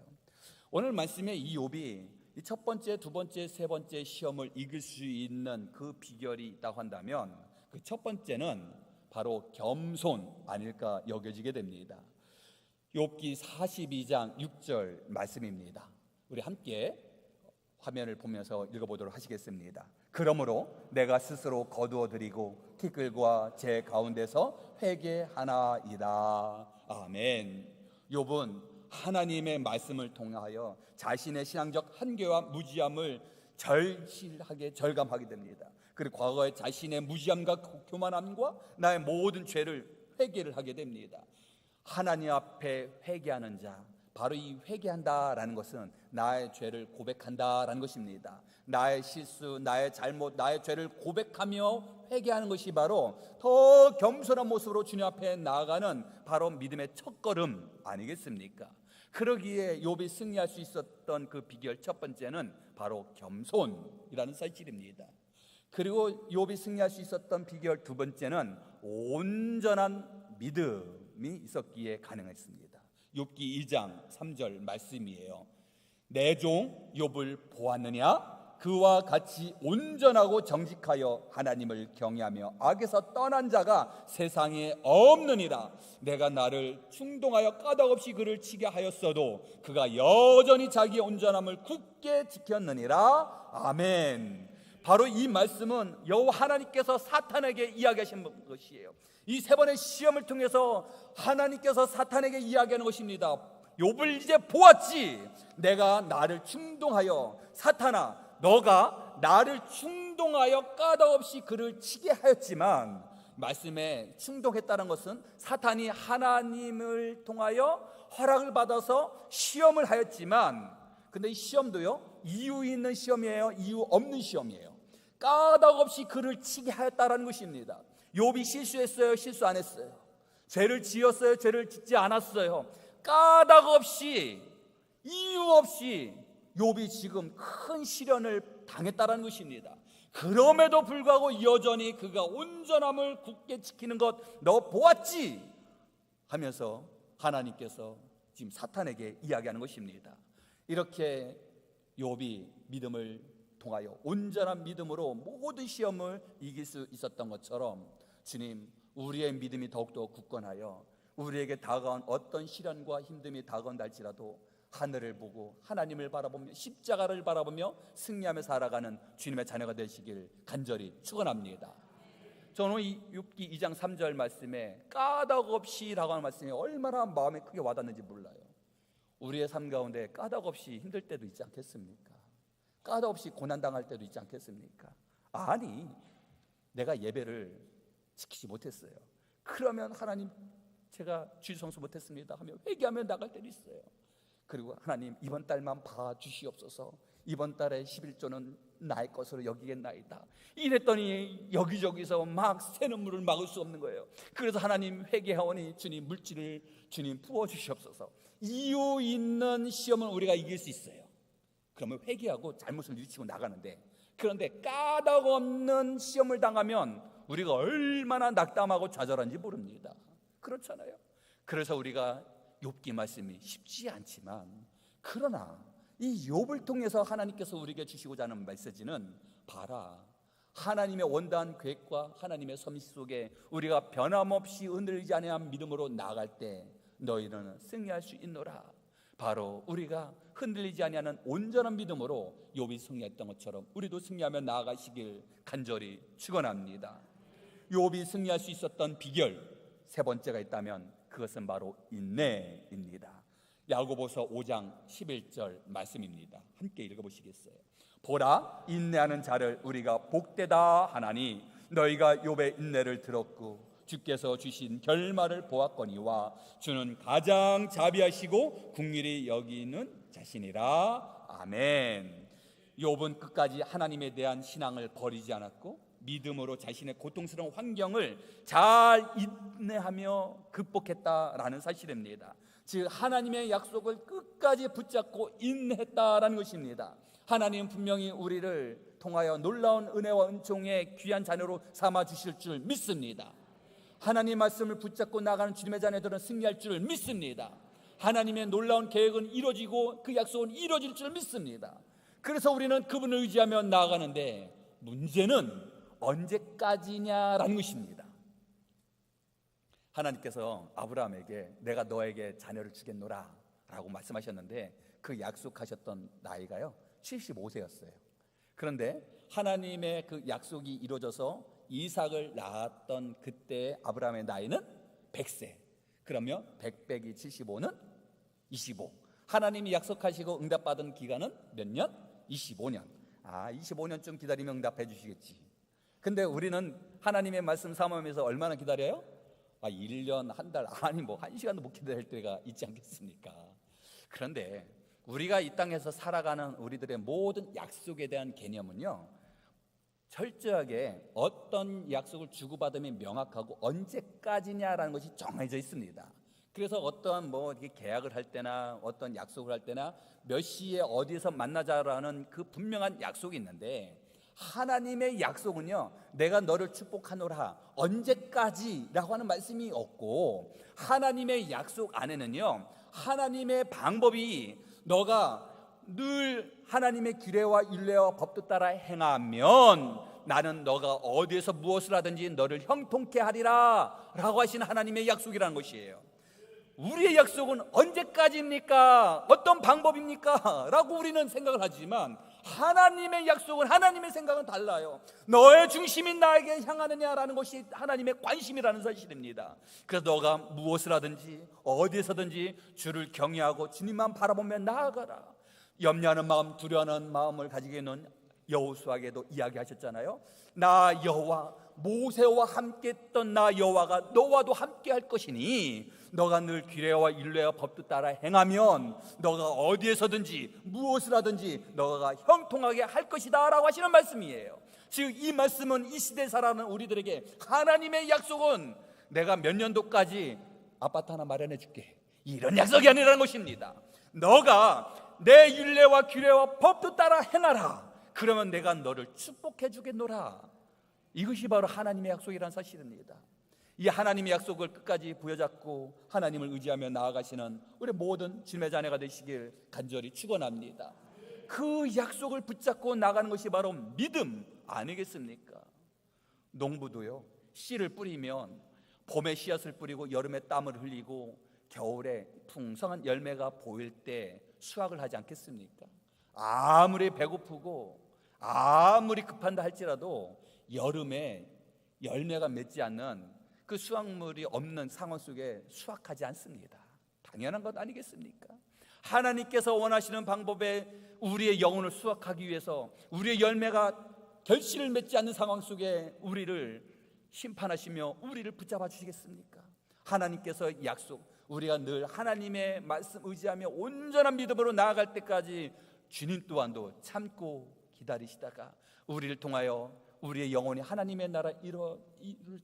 오늘 말씀에 이 욥이 이 첫 번째, 두 번째, 세 번째 시험을 이길 수 있는 그 비결이 있다고 한다면 그 첫 번째는 바로 겸손 아닐까 여겨지게 됩니다. 욥기 42장 6절 말씀입니다. 우리 함께 화면을 보면서 읽어보도록 하시겠습니다. 그러므로 내가 스스로 거두어드리고 티끌과 제 가운데서 회개하나이다. 아멘. 욥은 하나님의 말씀을 통하여 자신의 신앙적 한계와 무지함을 절실하게 절감하게 됩니다. 그리고 과거의 자신의 무지함과 교만함과 나의 모든 죄를 회개를 하게 됩니다. 하나님 앞에 회개하는 자, 바로 이 회개한다라는 것은 나의 죄를 고백한다라는 것입니다. 나의 실수, 나의 잘못, 나의 죄를 고백하며 회개하는 것이 바로 더 겸손한 모습으로 주님 앞에 나아가는 바로 믿음의 첫걸음 아니겠습니까? 그러기에 욥이 승리할 수 있었던 그 비결 첫 번째는 바로 겸손이라는 사실입니다. 그리고 욥이 승리할 수 있었던 비결 두 번째는 온전한 믿음이 있었기에 가능했습니다. 욥기 2장 3절 말씀이에요. 내 종 욥을 보았느냐? 그와 같이 온전하고 정직하여 하나님을 경외하며 악에서 떠난 자가 세상에 없느니라. 내가 나를 충동하여 까닭없이 그를 치게 하였어도 그가 여전히 자기의 온전함을 굳게 지켰느니라. 아멘. 바로 이 말씀은 여호와 하나님께서 사탄에게 이야기하신 것이에요. 이 세 번의 시험을 통해서 하나님께서 사탄에게 이야기하는 것입니다. 욥을 이제 보았지. 내가 나를 충동하여, 사탄아 너가 나를 충동하여 까닭없이 그를 치게 하였지만, 말씀에 충동했다는 것은 사탄이 하나님을 통하여 허락을 받아서 시험을 하였지만, 근데 이 시험도요 이유 있는 시험이에요, 이유 없는 시험이에요. 까닭없이 그를 치게 하였다라는 것입니다. 욥이 실수했어요, 실수 안 했어요? 죄를 지었어요, 죄를 짓지 않았어요? 까닭없이, 이유 없이 욥이 지금 큰 시련을 당했다라는 것입니다. 그럼에도 불구하고 여전히 그가 온전함을 굳게 지키는 것 너 보았지? 하면서 하나님께서 지금 사탄에게 이야기하는 것입니다. 이렇게 욥이 믿음을 통하여 온전한 믿음으로 모든 시험을 이길 수 있었던 것처럼 주님, 우리의 믿음이 더욱더 굳건하여 우리에게 다가온 어떤 시련과 힘듦이 다가온다 할지라도 하늘을 보고 하나님을 바라보며 십자가를 바라보며 승리하며 살아가는 주님의 자녀가 되시길 간절히 축원합니다. 저는 이 욥기 2장 3절 말씀에 까닭없이라고 하는 말씀이 얼마나 마음에 크게 와닿는지 몰라요. 우리의 삶 가운데 까닭없이 힘들 때도 있지 않겠습니까? 까닭없이 고난당할 때도 있지 않겠습니까? 아니, 내가 예배를 지키지 못했어요. 그러면 하나님, 제가 주일 성수 못했습니다 하며 회개하며 나갈 때도 있어요. 그리고 하나님, 이번 달만 봐주시옵소서. 이번 달에 11조는 나의 것으로 여기겠나이다. 이랬더니 여기저기서 막 새는 물을 막을 수 없는 거예요. 그래서 하나님, 회개하오니 주님 물질을 주님 부어주시옵소서. 이유 있는 시험은 우리가 이길 수 있어요. 그러면 회개하고 잘못을 뉘우치고 나가는데, 그런데 까닭 없는 시험을 당하면 우리가 얼마나 낙담하고 좌절한지 모릅니다. 그렇잖아요. 그래서 우리가 욥기 말씀이 쉽지 않지만, 그러나 이 욥을 통해서 하나님께서 우리에게 주시고자 하는 메시지는, 봐라, 하나님의 원대한 계획과 하나님의 섭리 속에 우리가 변함없이 흔들리지 아니한 믿음으로 나아갈 때 너희는 승리할 수 있노라. 바로 우리가 흔들리지 아니하는 온전한 믿음으로 욥이 승리했던 것처럼 우리도 승리하며 나아가시길 간절히 축원합니다. 욥이 승리할 수 있었던 비결 세 번째가 있다면 그것은 바로 인내입니다. 야고보서 5장 11절 말씀입니다. 함께 읽어보시겠어요? 보라, 인내하는 자를 우리가 복되다 하나니 너희가 욥의 인내를 들었고 주께서 주신 결말을 보았거니와 주는 가장 자비하시고 긍휼히 여기는 자신이라. 아멘. 욥은 끝까지 하나님에 대한 신앙을 버리지 않았고 믿음으로 자신의 고통스러운 환경을 잘 인내하며 극복했다라는 사실입니다. 즉 하나님의 약속을 끝까지 끝까지 붙잡고 인내했다라는 것입니다. 하나님은 분명히 우리를 통하여 놀라운 은혜와 은총의 귀한 자녀로 삼아 주실 줄 믿습니다. 하나님 말씀을 붙잡고 나가는 주님의 자녀들은 승리할 줄 믿습니다. 하나님의 놀라운 계획은 이루어지고 그 약속은 이루어질 줄 믿습니다. 그래서 우리는 그분을 의지하며 나아가는데, 문제는 언제까지냐라는 것입니다. 하나님께서 아브라함에게 내가 너에게 자녀를 주겠노라 라고 말씀하셨는데, 그 약속하셨던 나이가요 75세였어요. 그런데 하나님의 그 약속이 이루어져서 이삭을 낳았던 그때 아브라함의 나이는 100세. 그러면 100 빼기 75는 25. 하나님이 약속하시고 응답받은 기간은 몇 년? 25년. 25년쯤 기다리면 응답해 주시겠지. 근데 우리는 하나님의 말씀 삼으면서 얼마나 기다려요? 1년, 한 달, 아니 뭐 1시간도 못 기다릴 때가 있지 않겠습니까? 그런데 우리가 이 땅에서 살아가는 우리들의 모든 약속에 대한 개념은요, 철저하게 어떤 약속을 주고받으면 명확하고 언제까지냐라는 것이 정해져 있습니다. 그래서 어떠한 뭐 이렇게 계약을 할 때나 어떤 약속을 할 때나 몇 시에 어디서 만나자라는 그 분명한 약속이 있는데, 하나님의 약속은요, 내가 너를 축복하노라 언제까지라고 하는 말씀이 없고, 하나님의 약속 안에는요 하나님의 방법이 너가 늘 하나님의 규례와 율례와 법도 따라 행하면 나는 너가 어디에서 무엇을 하든지 너를 형통케 하리라 라고 하신 하나님의 약속이라는 것이에요. 우리의 약속은 언제까지입니까? 어떤 방법입니까? 라고 우리는 생각을 하지만, 하나님의 약속은, 하나님의 생각은 달라요. 너의 중심이 나에게 향하느냐라는 것이 하나님의 관심이라는 사실입니다. 그래서 너가 무엇을 하든지 어디에서든지 주를 경외하고 주님만 바라보며 나아가라. 염려하는 마음, 두려워하는 마음을 가지고 있는 여호수아에게도 이야기하셨잖아요. 나 여호와, 모세와 함께 했던 나 여호와가 너와도 함께 할 것이니 너가 늘 규례와 율례와 법도 따라 행하면 너가 어디에서든지 무엇을 하든지 너가 형통하게 할 것이다 라고 하시는 말씀이에요. 즉 이 말씀은 이 시대에 살아가는 우리들에게 하나님의 약속은 내가 몇 년도까지 아파트 하나 마련해 줄게, 이런 약속이 아니라는 것입니다. 너가 내 율례와 규례와 법도 따라 행하라. 그러면 내가 너를 축복해 주겠노라. 이것이 바로 하나님의 약속이라는 사실입니다. 이 하나님의 약속을 끝까지 부여잡고 하나님을 의지하며 나아가시는 우리 모든 주님의 자녀가 되시길 간절히 축원합니다. 그 약속을 붙잡고 나가는 것이 바로 믿음 아니겠습니까? 농부도요, 씨를 뿌리면 봄에 씨앗을 뿌리고 여름에 땀을 흘리고 겨울에 풍성한 열매가 보일 때 수확을 하지 않겠습니까? 아무리 배고프고 아무리 급한다 할지라도 여름에 열매가 맺지 않는 그 수확물이 없는 상황 속에 수확하지 않습니다. 당연한 것 아니겠습니까? 하나님께서 원하시는 방법에 우리의 영혼을 수확하기 위해서 우리의 열매가 결실을 맺지 않는 상황 속에 우리를 심판하시며 우리를 붙잡아 주시겠습니까? 하나님께서 약속, 우리가 늘 하나님의 말씀 의지하며 온전한 믿음으로 나아갈 때까지 주님 또한도 참고 기다리시다가 우리를 통하여 우리의 영혼이 하나님의 나라 이룰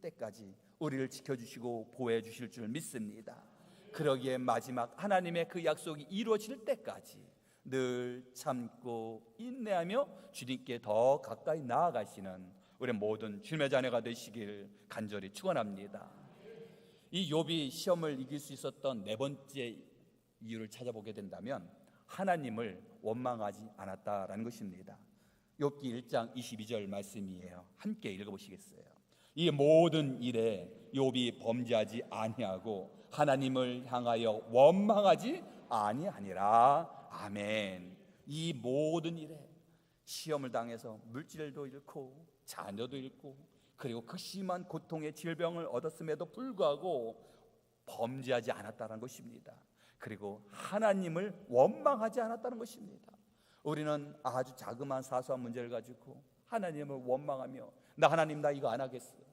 때까지 우리를 지켜주시고 보호해 주실 줄 믿습니다. 그러기에 마지막 하나님의 그 약속이 이루어질 때까지 늘 참고 인내하며 주님께 더 가까이 나아가시는 우리 모든 주님의 자녀가 되시길 간절히 축원합니다. 이 욥이 시험을 이길 수 있었던 네 번째 이유를 찾아보게 된다면 하나님을 원망하지 않았다라는 것입니다. 욥기 1장 22절 말씀이에요. 함께 읽어보시겠어요? 이 모든 일에 욥이 범죄하지 아니하고 하나님을 향하여 원망하지 아니하니라. 아멘. 이 모든 일에 시험을 당해서 물질도 잃고 자녀도 잃고 그리고 그 심한 고통의 질병을 얻었음에도 불구하고 범죄하지 않았다는 것입니다. 그리고 하나님을 원망하지 않았다는 것입니다. 우리는 아주 자그마한 사소한 문제를 가지고 하나님을 원망하며 나 하나님 나 이거 안 하겠어요.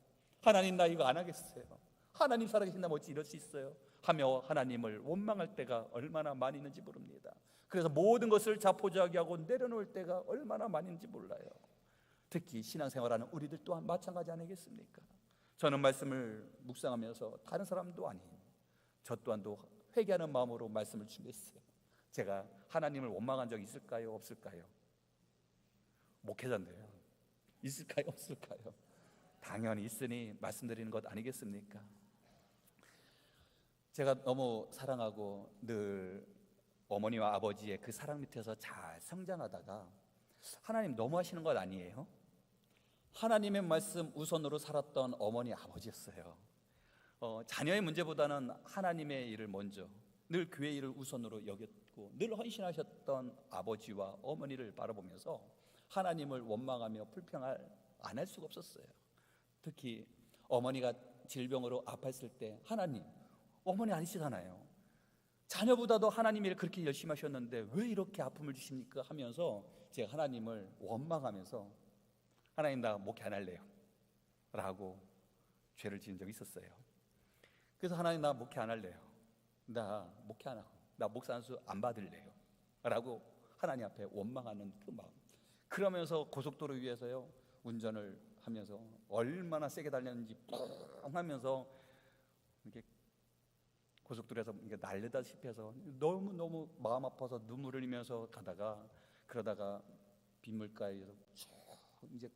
하나님 나 이거 안 하겠어요. 하나님 살아계신다면 어찌 이럴 수 있어요? 하며 하나님을 원망할 때가 얼마나 많이 있는지 모릅니다. 그래서 모든 것을 자포자기하고 내려놓을 때가 얼마나 많이 있는지 몰라요. 특히 신앙생활하는 우리들 또한 마찬가지 아니겠습니까? 저는 말씀을 묵상하면서 다른 사람도 아닌 저 또한도 회개하는 마음으로 말씀을 준비했어요. 제가 하나님을 원망한 적 있을까요? 없을까요? 목회자인데요. 있을까요? 없을까요? 당연히 있으니 말씀드리는 것 아니겠습니까? 제가 너무 사랑하고 늘 어머니와 아버지의 그 사랑 밑에서 잘 성장하다가 하나님 너무하시는 것 아니에요? 하나님의 말씀 우선으로 살았던 어머니 아버지였어요. 자녀의 문제보다는 하나님의 일을 먼저, 늘 교회 일을 우선으로 여겼고 늘 헌신하셨던 아버지와 어머니를 바라보면서 하나님을 원망하며 불평을 안 할 수가 없었어요. 특히 어머니가 질병으로 아팠을 때 하나님, 어머니 아니시잖아요. 자녀보다도 하나님 일 그렇게 열심히 하셨는데 왜 이렇게 아픔을 주십니까? 하면서 제가 하나님을 원망하면서 하나님 나 목회 안 할래요 라고 죄를 지은 적이 있었어요. 그래서 하나님 나 목회 안 할래요, 나 목회 안 하고 나 목사 안수 안 받을래요 라고 하나님 앞에 원망하는 그 마음. 그러면서 고속도로 위에서요 운전을 하면서 얼마나 세게 달렸는지 뻥 하면서 이렇게 고속도로에서 날려다시피 해서 너무 마음 아파서 눈물을 흘리면서 가다가 그러다가 빗물가에서 쭉 이제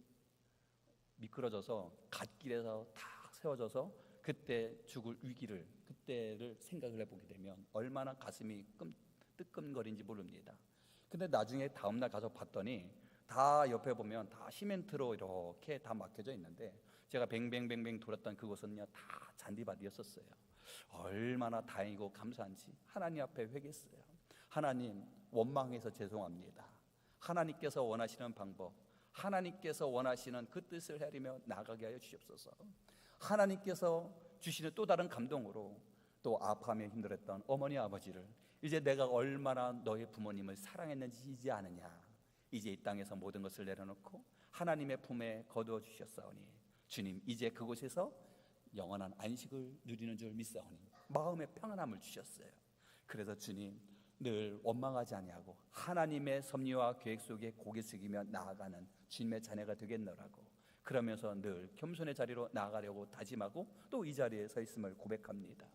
미끄러져서 갓길에서 탁 세워져서 그때 죽을 위기를 그때를 생각을 해보게 되면 얼마나 가슴이 뜨끔거리는지 모릅니다. 근데 나중에 다음날 가서 봤더니 다 옆에 보면 다 시멘트로 이렇게 다 막혀져 있는데 제가 뱅뱅뱅뱅 돌았던 그곳은요 다 잔디밭이었었어요. 얼마나 다행이고 감사한지 하나님 앞에 회개했어요. 하나님 원망해서 죄송합니다. 하나님께서 원하시는 방법, 하나님께서 원하시는 그 뜻을 헤아리며 나가게 하여 주시옵소서. 하나님께서 주시는 또 다른 감동으로 또 아파하며 힘들었던 어머니 아버지를 이제 내가 얼마나 너의 부모님을 사랑했는지 이제 아느냐. 이제 이 땅에서 모든 것을 내려놓고 하나님의 품에 거두어 주셨사오니 주님 이제 그곳에서 영원한 안식을 누리는 줄 믿사오니 마음의 평안함을 주셨어요. 그래서 주님 늘 원망하지 아니하고 하나님의 섭리와 계획 속에 고개 숙이며 나아가는 주님의 자녀가 되겠노라고 그러면서 늘 겸손의 자리로 나아가려고 다짐하고 또 이 자리에 서 있음을 고백합니다.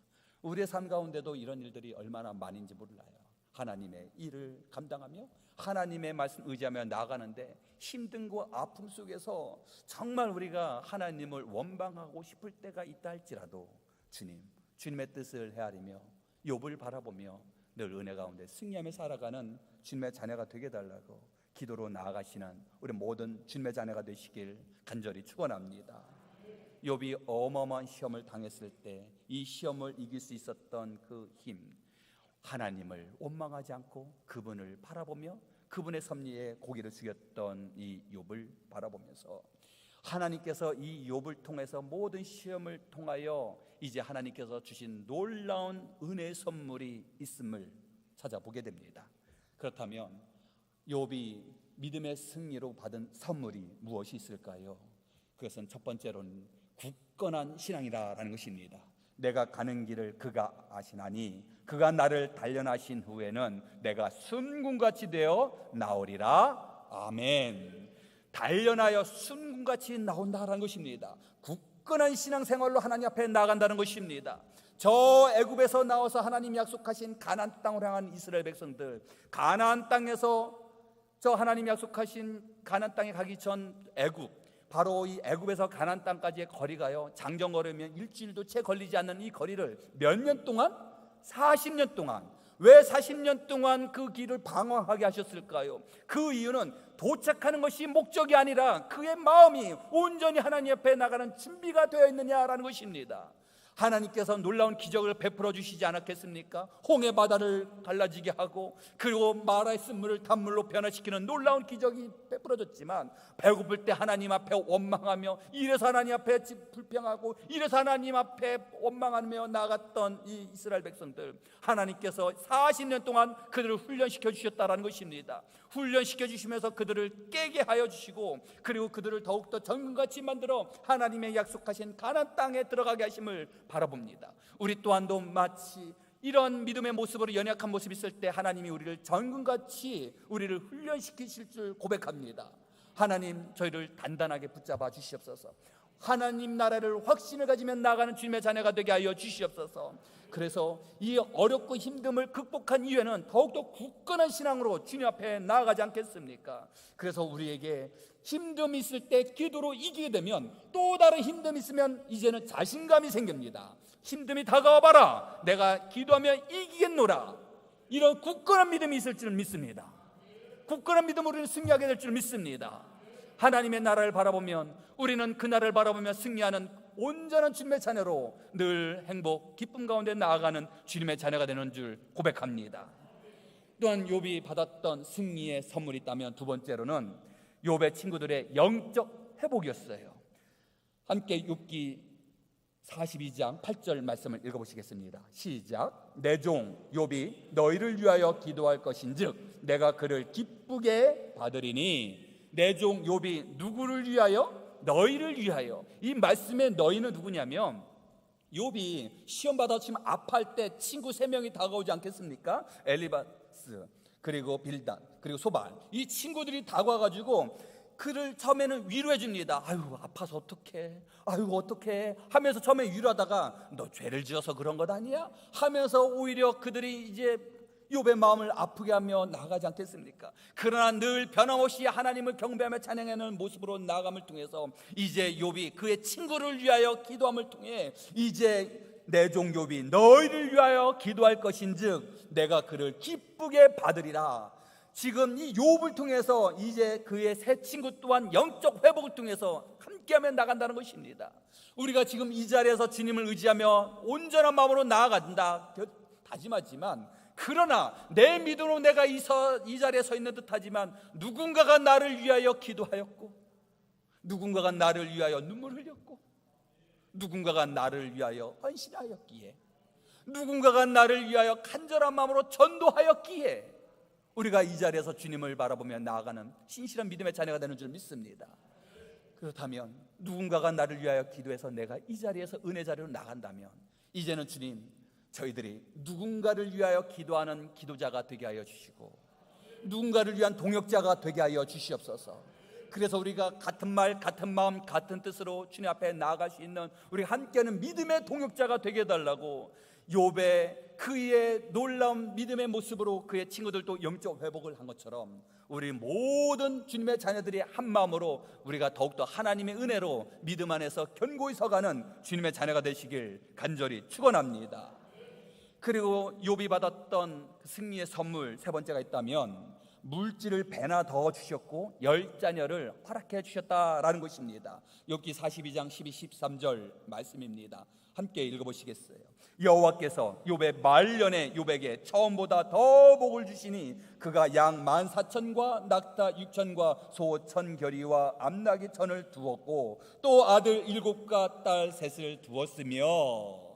우리의 삶 가운데도 이런 일들이 얼마나 많은지 몰라요. 하나님의 일을 감당하며 하나님의 말씀 의지하며 나아가는데 힘든 거 아픔 속에서 정말 우리가 하나님을 원망하고 싶을 때가 있다 할지라도 주님의 뜻을 헤아리며 욥을 바라보며 늘 은혜 가운데 승리하며 살아가는 주님의 자녀가 되게 해달라고 기도로 나아가시는 우리 모든 주님의 자녀가 되시길 간절히 축원합니다. 욥이 어마어마한 시험을 당했을 때 이 시험을 이길 수 있었던 그 힘, 하나님을 원망하지 않고 그분을 바라보며 그분의 섭리에 고개를 숙였던 이 욥을 바라보면서 하나님께서 이 욥을 통해서 모든 시험을 통하여 이제 하나님께서 주신 놀라운 은혜의 선물이 있음을 찾아보게 됩니다. 그렇다면 욥이 믿음의 승리로 받은 선물이 무엇이 있을까요? 그것은 첫 번째로는 굳건한 신앙이라는 것입니다. 내가 가는 길을 그가 아시나니 그가 나를 단련하신 후에는 내가 순금같이 되어 나오리라. 아멘. 단련하여 순금같이 나온다라는 것입니다. 굳건한 신앙생활로 하나님 앞에 나아간다는 것입니다. 저 애굽에서 나와서 하나님 약속하신 가나안 땅으로 향한 이스라엘 백성들, 가나안 땅에서 저 하나님 약속하신 가나안 땅에 가기 전 애굽, 바로 이 애굽에서 가나안 땅까지의 거리가요 장정거리면 일주일도 채 걸리지 않는 이 거리를 몇 년 동안? 40년 동안. 왜 40년 동안 그 길을 방황하게 하셨을까요? 그 이유는 도착하는 것이 목적이 아니라 그의 마음이 온전히 하나님 앞에 나가는 준비가 되어 있느냐라는 것입니다. 하나님께서 놀라운 기적을 베풀어 주시지 않았겠습니까? 홍해 바다를 갈라지게 하고 그리고 마라의 쓴물을 단물로 변화시키는 놀라운 기적이 베풀어졌지만 배고플 때 하나님 앞에 원망하며 이래서 하나님 앞에 불평하고 이래서 하나님 앞에 원망하며 나갔던 이 이스라엘 백성들, 하나님께서 40년 동안 그들을 훈련시켜 주셨다는 것입니다. 훈련시켜 주시면서 그들을 깨게 하여 주시고 그리고 그들을 더욱더 정금같이 만들어 하나님의 약속하신 가나안 땅에 들어가게 하심을 바라봅니다. 우리 또한도 마치 이런 믿음의 모습으로 연약한 모습이 있을 때 하나님이 우리를 정금같이 우리를 훈련시키실 줄 고백합니다. 하나님 저희를 단단하게 붙잡아 주시옵소서. 하나님 나라를 확신을 가지며 나아가는 주님의 자녀가 되게 하여 주시옵소서. 그래서 이 어렵고 힘듦을 극복한 이후에는 더욱더 굳건한 신앙으로 주님 앞에 나아가지 않겠습니까? 그래서 우리에게 힘듦이 있을 때 기도로 이기게 되면 또 다른 힘듦이 있으면 이제는 자신감이 생깁니다. 힘듦이 다가와 봐라, 내가 기도하며 이기겠노라. 이런 굳건한 믿음이 있을 줄 믿습니다. 굳건한 믿음으로 우리는 승리하게 될 줄 믿습니다. 하나님의 나라를 바라보면 우리는 그 나라를 바라보며 승리하는 온전한 주님의 자녀로 늘 행복, 기쁨 가운데 나아가는 주님의 자녀가 되는 줄 고백합니다. 또한 욥이 받았던 승리의 선물이 있다면 두 번째로는 욥의 친구들의 영적 회복이었어요. 함께 욥기 42장 8절 말씀을 읽어보시겠습니다. 시작. 내 종 욥이 너희를 위하여 기도할 것인즉 내가 그를 기쁘게 받으리니. 내 종 욥이 누구를 위하여? 너희를 위하여. 이 말씀의 너희는 누구냐면 욥이 시험 받아 지금 아파할 때 친구 3명이 다가오지 않겠습니까? 엘리바스, 그리고 빌단, 그리고 소발, 이 친구들이 다가와가지고 그를 처음에는 위로해 줍니다. 아유 아파서 어떡해, 아유 어떡해 하면서 처음에 위로하다가 너 죄를 지어서 그런 것 아니야? 하면서 오히려 그들이 이제 욥의 마음을 아프게 하며 나아가지 않겠습니까? 그러나 늘 변함없이 하나님을 경배하며 찬양하는 모습으로 나아감을 통해서 이제 욥이 그의 친구를 위하여 기도함을 통해 이제 내 종 욥이 너희를 위하여 기도할 것인즉 내가 그를 기쁘게 받으리라. 지금 이 욥을 통해서 이제 그의 새 친구 또한 영적 회복을 통해서 함께하며 나간다는 것입니다. 우리가 지금 이 자리에서 주님을 의지하며 온전한 마음으로 나아간다 다짐하지만, 그러나 내 믿음으로 내가 이 자리에 서 있는 듯하지만 누군가가 나를 위하여 기도하였고, 누군가가 나를 위하여 눈물 흘렸고, 누군가가 나를 위하여 헌신하였기에, 누군가가 나를 위하여 간절한 마음으로 전도하였기에 우리가 이 자리에서 주님을 바라보며 나아가는 신실한 믿음의 자녀가 되는 줄 믿습니다. 그렇다면 누군가가 나를 위하여 기도해서 내가 이 자리에서 은혜 자리로 나간다면 이제는 주님, 저희들이 누군가를 위하여 기도하는 기도자가 되게 하여 주시고 누군가를 위한 동역자가 되게 하여 주시옵소서. 그래서 우리가 같은 말, 같은 마음, 같은 뜻으로 주님 앞에 나아갈 수 있는 우리 함께하는 믿음의 동역자가 되게 해달라고, 욥의 그의 놀라운 믿음의 모습으로 그의 친구들도 영적 회복을 한 것처럼 우리 모든 주님의 자녀들이 한 마음으로 우리가 더욱더 하나님의 은혜로 믿음 안에서 견고히 서가는 주님의 자녀가 되시길 간절히 축원합니다. 그리고 욥이 받았던 승리의 선물 세 번째가 있다면 물질을 배나 더 주셨고 10자녀를 허락해 주셨다라는 것입니다. 욥기 42장 12, 13절 말씀입니다. 함께 읽어보시겠어요? 여호와께서 욥의 말년에 욥에게 처음보다 더 복을 주시니 그가 양 14,000과 낙타 6,000과 소 1,000결이와 암나귀 1,000을 두었고 또 아들 7과 딸 3을 두었으며.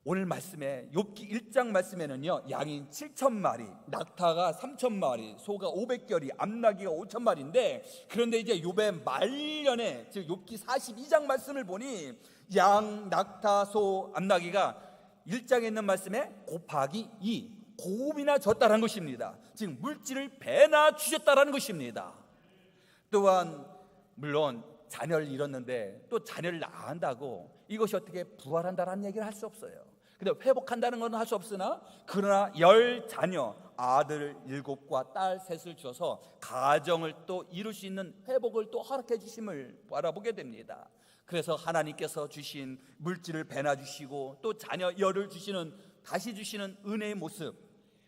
오늘 말씀에 욥기 1장 말씀에는요, 양이 7,000마리, 낙타가 3,000마리, 소가 500결이, 암나귀가 5,000마리인데, 그런데 이제 욥의 말년에, 즉 욥기 42장 말씀을 보니 양, 낙타, 소, 암나귀가 1장에 있는 말씀에 곱하기 2, 곱이나 줬다는 것입니다. 즉 물질을 배나 주셨다는 것입니다. 또한 물론 자녀를 잃었는데 또 자녀를 낳는다고 이것이 어떻게 부활한다라는 얘기를 할 수 없어요. 근데 회복한다는 건 할 수 없으나, 그러나 10자녀, 아들 7과 딸 3을 주어서 가정을 또 이룰 수 있는 회복을 또 허락해 주심을 바라보게 됩니다. 그래서 하나님께서 주신 물질을 배나 주시고 또 자녀 열을 주시는, 다시 주시는 은혜의 모습,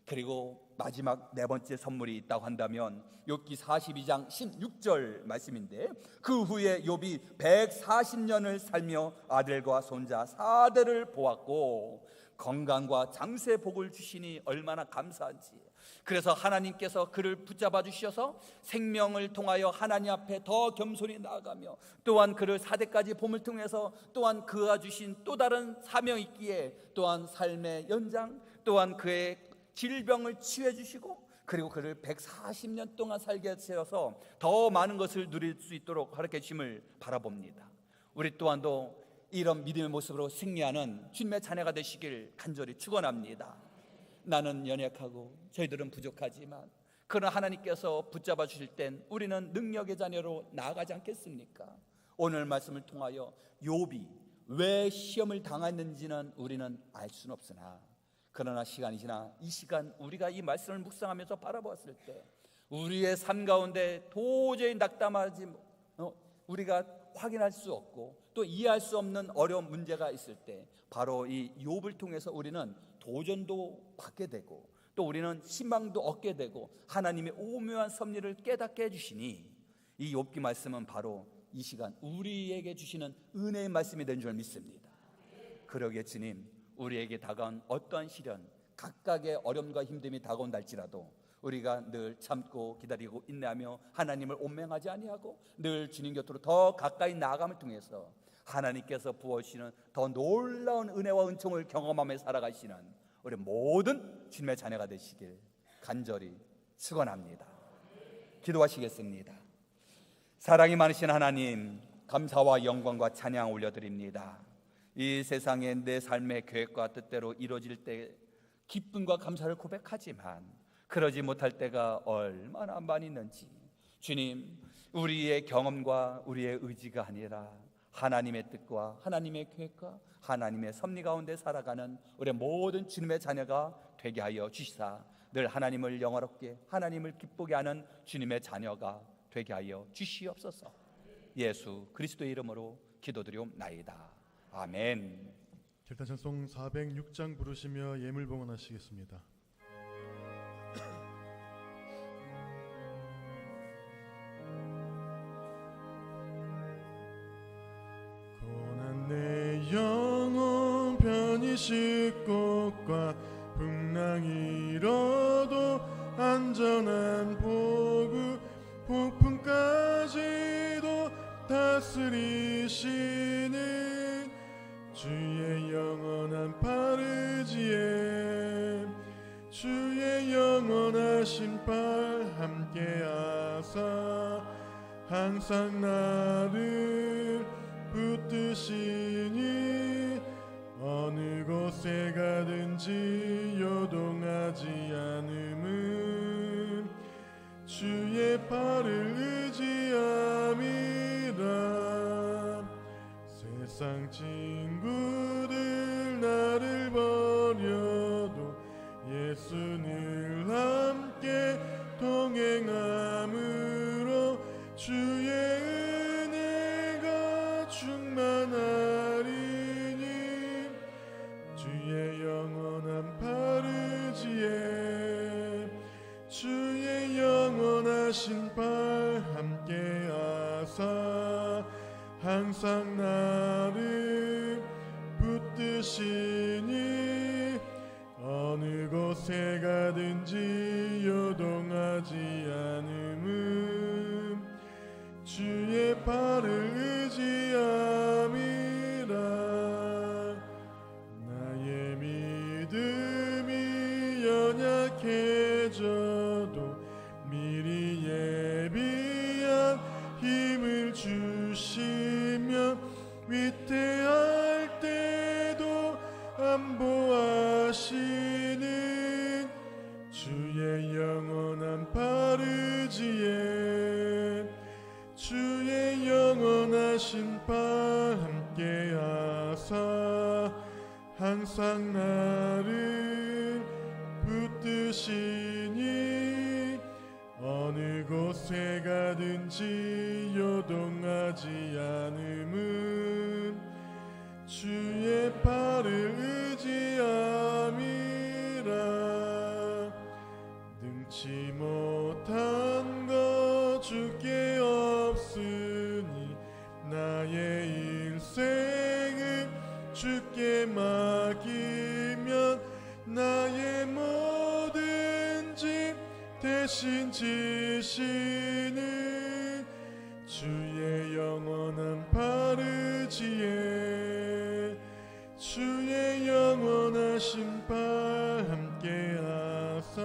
그리고 마지막 네 번째 선물이 있다고 한다면 욥기 42장 16절 말씀인데, 그 후에 욥이 140년을 살며 아들과 손자 4대를 보았고 건강과 장세 복을 주시니 얼마나 감사한지. 그래서 하나님께서 그를 붙잡아 주셔서 생명을 통하여 하나님 앞에 더 겸손히 나아가며 또한 그를 4대까지 봄을 통해서 또한 그가 주신 또 다른 사명이 있기에 또한 삶의 연장, 또한 그의 질병을 치유해 주시고 그리고 그를 140년 동안 살게 하셔서 더 많은 것을 누릴 수 있도록 허락해 주심을 바라봅니다. 우리 또한도 이런 믿음의 모습으로 승리하는 주님의 자녀가 되시길 간절히 축원합니다. 나는 연약하고 저희들은 부족하지만 그러나 하나님께서 붙잡아 주실 땐 우리는 능력의 자녀로 나아가지 않겠습니까? 오늘 말씀을 통하여 욥이 왜 시험을 당했는지는 우리는 알 수는 없으나, 그러나 시간이 지나 이 시간 우리가 이 말씀을 묵상하면서 바라보았을 때 우리의 삶 가운데 도저히 낙담하지 우리가 확인할 수 없고 또 이해할 수 없는 어려운 문제가 있을 때 바로 이 욥을 통해서 우리는 도전도 받게 되고 또 우리는 희망도 얻게 되고 하나님의 오묘한 섭리를 깨닫게 해주시니, 이 욥기 말씀은 바로 이 시간 우리에게 주시는 은혜의 말씀이 된 줄 믿습니다. 그러기에 주님, 우리에게 다가온 어떠한 시련, 각각의 어려움과 힘듦이 다가온다 할지라도 우리가 늘 참고 기다리고 인내하며 하나님을 온맹하지 아니하고 늘 주님 곁으로 더 가까이 나아감을 통해서 하나님께서 부어주시는 더 놀라운 은혜와 은총을 경험하며 살아가시는 우리 모든 주님의 자녀가 되시길 간절히 축원합니다. 기도하시겠습니다. 사랑이 많으신 하나님, 감사와 영광과 찬양 올려드립니다. 이 세상에 내 삶의 계획과 뜻대로 이루어질 때 기쁨과 감사를 고백하지만 그러지 못할 때가 얼마나 많이 있는지, 주님, 우리의 경험과 우리의 의지가 아니라 하나님의 뜻과 하나님의 계획과 하나님의 섭리 가운데 살아가는 우리 모든 주님의 자녀가 되게 하여 주시사 늘 하나님을 영화롭게 하나님을 기쁘게 하는 주님의 자녀가 되게 하여 주시옵소서. 예수 그리스도의 이름으로 기도드리옵나이다. 아멘. 결단찬송 406장 부르시며 예물 봉헌하시겠습니다. 고난 내 영혼 편히 쉴 곳과 풍랑이 일어도 안전한 포구 폭풍까지도 다스리시는 주의 영원한 파르지에 주의 영원하신 팔 함께하사 항상 나를 붙드시니 어느 곳에 가든지 요동하지 않음은 주의 팔을 의지함이라. 세상 친구들 나를 버려도 예수 늘 함께 동행함으로 주의 은혜가 충만하리니 주의 영원한 파르지에 주의 영원하신 팔 함께하사 항상 나를 붙드시니 어느 곳에 가든지 요동하지 않음은 주의 팔을 의지함이라. 나의 믿음이 연약해져도 미리 예비한 힘을 주시며 위태할 때도 안보하시는 주의 영원한 파르지에 주의 영원하신 팔 함께하사 항상 나를 붙드시니 어느 곳에 가든지 요동하지 않음은 주의 팔을 의지함이라. 능치 못한 것 주께 없으니 나의 일생을 주께 맡기면 나의 모든 짐 대신 지시는 주의 영원한 파르지에 주의 영원하신 팔 함께하사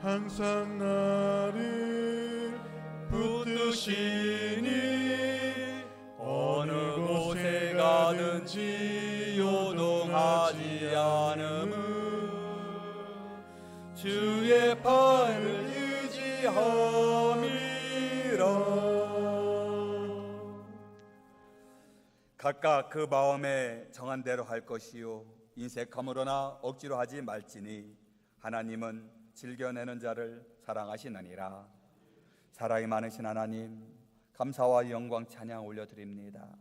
항상 나를 붙드시니 어느 곳에 가든지 요동하지 않음은 주의 팔을 의지함이라. 각각 그 마음에 정한 대로 할 것이요 인색함으로나 억지로 하지 말지니 하나님은 즐겨내는 자를 사랑하시느니라. 사랑이 많으신 하나님, 감사와 영광 찬양 올려드립니다.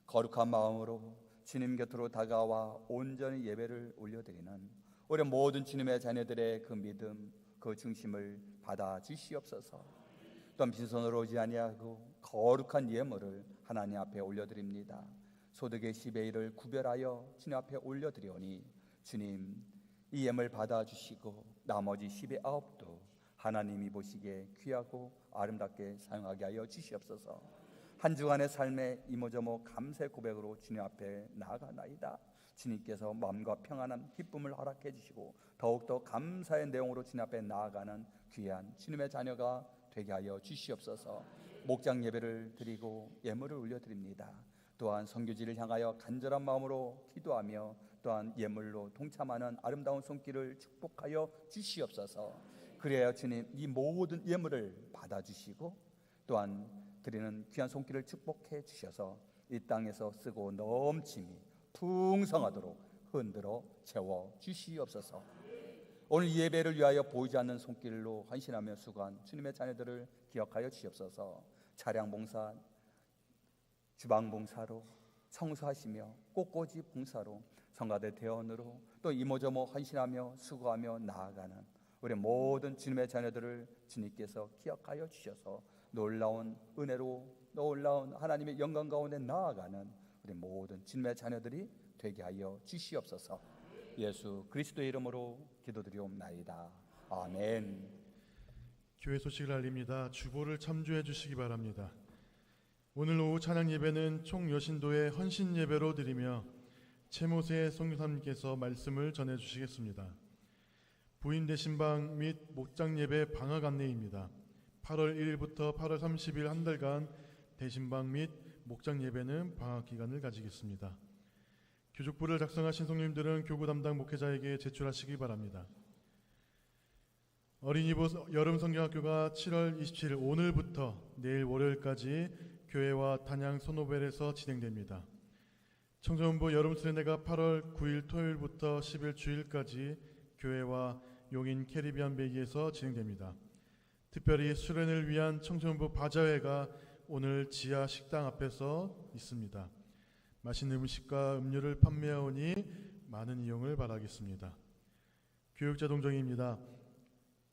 거룩한 마음으로 주님 곁으로 다가와 온전히 예배를 올려드리는 우리 모든 주님의 자녀들의 그 믿음, 그 중심을 받아 주시옵소서. 또한 빈손으로 오지 아니하고 거룩한 예물을 하나님 앞에 올려드립니다. 소득의 10의 1을 구별하여 주님 앞에 올려드리오니 주님, 이 예물 받아주시고 나머지 10의 9도 하나님이 보시기에 귀하고 아름답게 사용하게 하여 주시옵소서. 한 주간의 삶의 이모저모 감사의 고백으로 주님 앞에 나아가나이다. 주님께서 마음과 평안한 기쁨을 허락해 주시고 더욱더 감사의 내용으로 주님 앞에 나아가는 귀한 주님의 자녀가 되게 하여 주시옵소서. 목장 예배를 드리고 예물을 올려드립니다. 또한 선교지를 향하여 간절한 마음으로 기도하며 또한 예물로 동참하는 아름다운 손길을 축복하여 주시옵소서. 그래야 주님 이 모든 예물을 받아주시고 또한 드리는 귀한 손길을 축복해 주셔서 이 땅에서 쓰고 넘침이 풍성하도록 흔들어 채워 주시옵소서. 오늘 예배를 위하여 보이지 않는 손길로 헌신하며 수고한 주님의 자녀들을 기억하여 주시옵소서. 차량 봉사, 주방 봉사로, 청소하시며 꽃꽂이 봉사로, 성가대 대원으로 또 이모저모 헌신하며 수고하며 나아가는 우리 모든 주님의 자녀들을 주님께서 기억하여 주셔서 놀라운 은혜로 놀라운 하나님의 영광 가운데 나아가는 우리 모든 주님의 자녀들이 되게 하여 주시옵소서. 예수 그리스도의 이름으로 기도드리옵나이다. 아멘. 교회 소식을 알립니다. 주보를 참조해 주시기 바랍니다. 오늘 오후 찬양 예배는 총 여신도의 헌신 예배로 드리며 최모세 선교사님께서 말씀을 전해 주시겠습니다. 부인 대신방 및 목장 예배 방학 안내입니다. 8월 1일부터 8월 30일 한 달간 대신방 및 목장 예배는 방학 기간을 가지겠습니다. 교족부를 작성하신 성도님들은 교구 담당 목회자에게 제출하시기 바랍니다. 어린이부 여름 성경학교가 7월 27일 오늘부터 내일 월요일까지 교회와 단양 선호벨에서 진행됩니다. 청소년부 여름 수련회가 8월 9일 토요일부터 10일 주일까지 교회와 용인 캐리비안 베이에서 진행됩니다. 특별히 수련을 위한 청소년부 바자회가 오늘 지하 식당 앞에서 있습니다. 맛있는 음식과 음료를 판매하오니 많은 이용을 바라겠습니다. 교육자 동정입니다.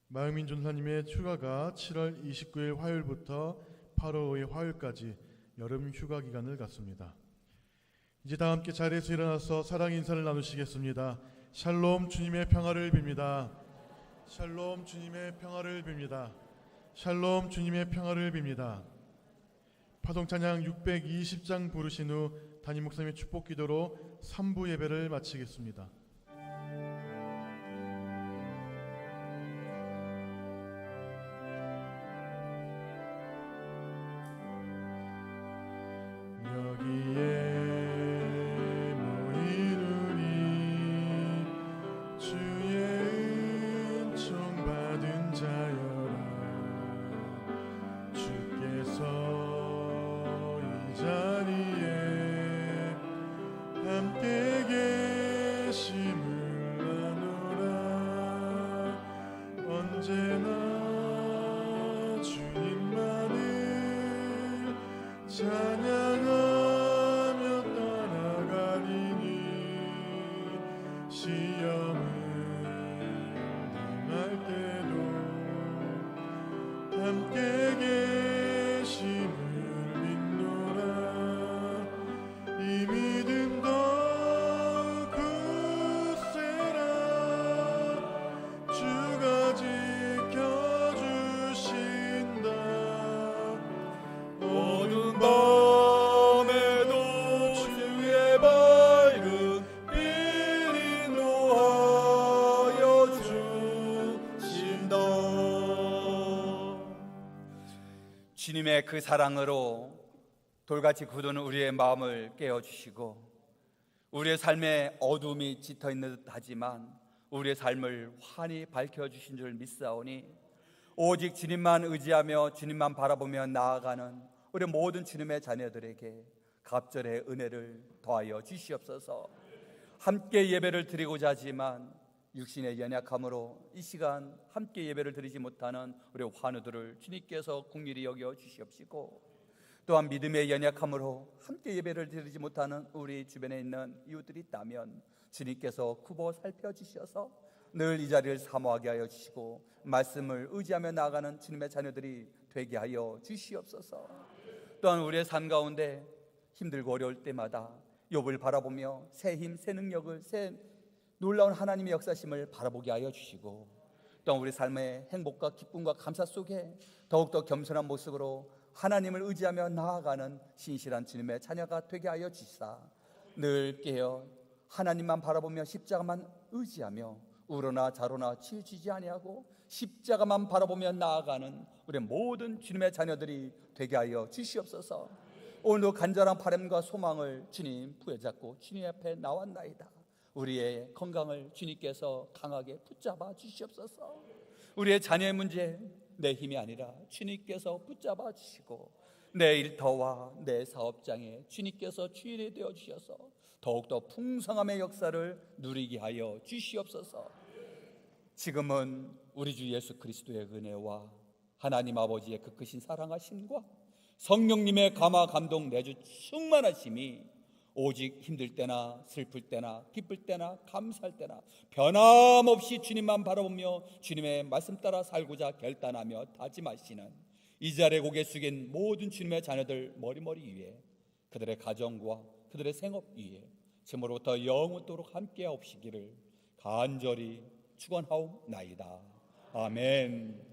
마영민 전사님의 휴가가 7월 29일 화요일부터 8월 5일 화요일까지 여름 휴가 기간을 갖습니다. 이제 다 함께 자리에서 일어나서 사랑 인사를 나누시겠습니다. 샬롬 주님의 평화를 빕니다. 샬롬 주님의 평화를 빕니다. 샬롬 주님의 평화를 빕니다. 파송찬양 620장 부르신 후 담임 목사님의 축복 기도로 3부 예배를 마치겠습니다. 주님의 그 사랑으로 돌같이 굳은 우리의 마음을 깨워주시고 우리의 삶에 어둠이 짙어있는 듯 하지만 우리의 삶을 환히 밝혀주신 줄 믿사오니 오직 주님만 의지하며 주님만 바라보며 나아가는 우리 모든 주님의 자녀들에게 갑절의 은혜를 더하여 주시옵소서. 함께 예배를 드리고자 하지만 육신의 연약함으로 이 시간 함께 예배를 드리지 못하는 우리 환우들을 주님께서 긍휼히 여겨 주시옵시고, 또한 믿음의 연약함으로 함께 예배를 드리지 못하는 우리 주변에 있는 이웃들이 있다면 주님께서 굽어 살펴주셔서 늘 이 자리를 사모하게 하여 주시고 말씀을 의지하며 나아가는 주님의 자녀들이 되게 하여 주시옵소서. 또한 우리의 삶 가운데 힘들고 어려울 때마다 욥을 바라보며 새 힘, 새 능력을, 새 놀라운 하나님의 역사심을 바라보게 하여 주시고, 또한 우리 삶의 행복과 기쁨과 감사 속에 더욱더 겸손한 모습으로 하나님을 의지하며 나아가는 신실한 주님의 자녀가 되게 하여 주시사 늘 깨어 하나님만 바라보며 십자가만 의지하며 우러나 좌로나 치우치지 아니하고 십자가만 바라보며 나아가는 우리 모든 주님의 자녀들이 되게 하여 주시옵소서. 오늘도 간절한 바람과 소망을 주님 부여잡고 주님 앞에 나왔나이다. 우리의 건강을 주님께서 강하게 붙잡아 주시옵소서. 우리의 자녀의 문제 내 힘이 아니라 주님께서 붙잡아 주시고 내 일터와 내 사업장에 주님께서 주인이 되어 주셔서 더욱더 풍성함의 역사를 누리게 하여 주시옵소서. 지금은 우리 주 예수 그리스도의 은혜와 하나님 아버지의 그 크신 사랑하심과 성령님의 감화 감동 내주 충만하심이 오직 힘들 때나 슬플 때나 기쁠 때나 감사할 때나 변함없이 주님만 바라보며 주님의 말씀 따라 살고자 결단하며 다짐하시는 이 자리에 고개 숙인 모든 주님의 자녀들 머리머리 위에 그들의 가정과 그들의 생업 위에 지금으로부터 영원토록 함께하옵시기를 간절히 축원하옵나이다. 아멘.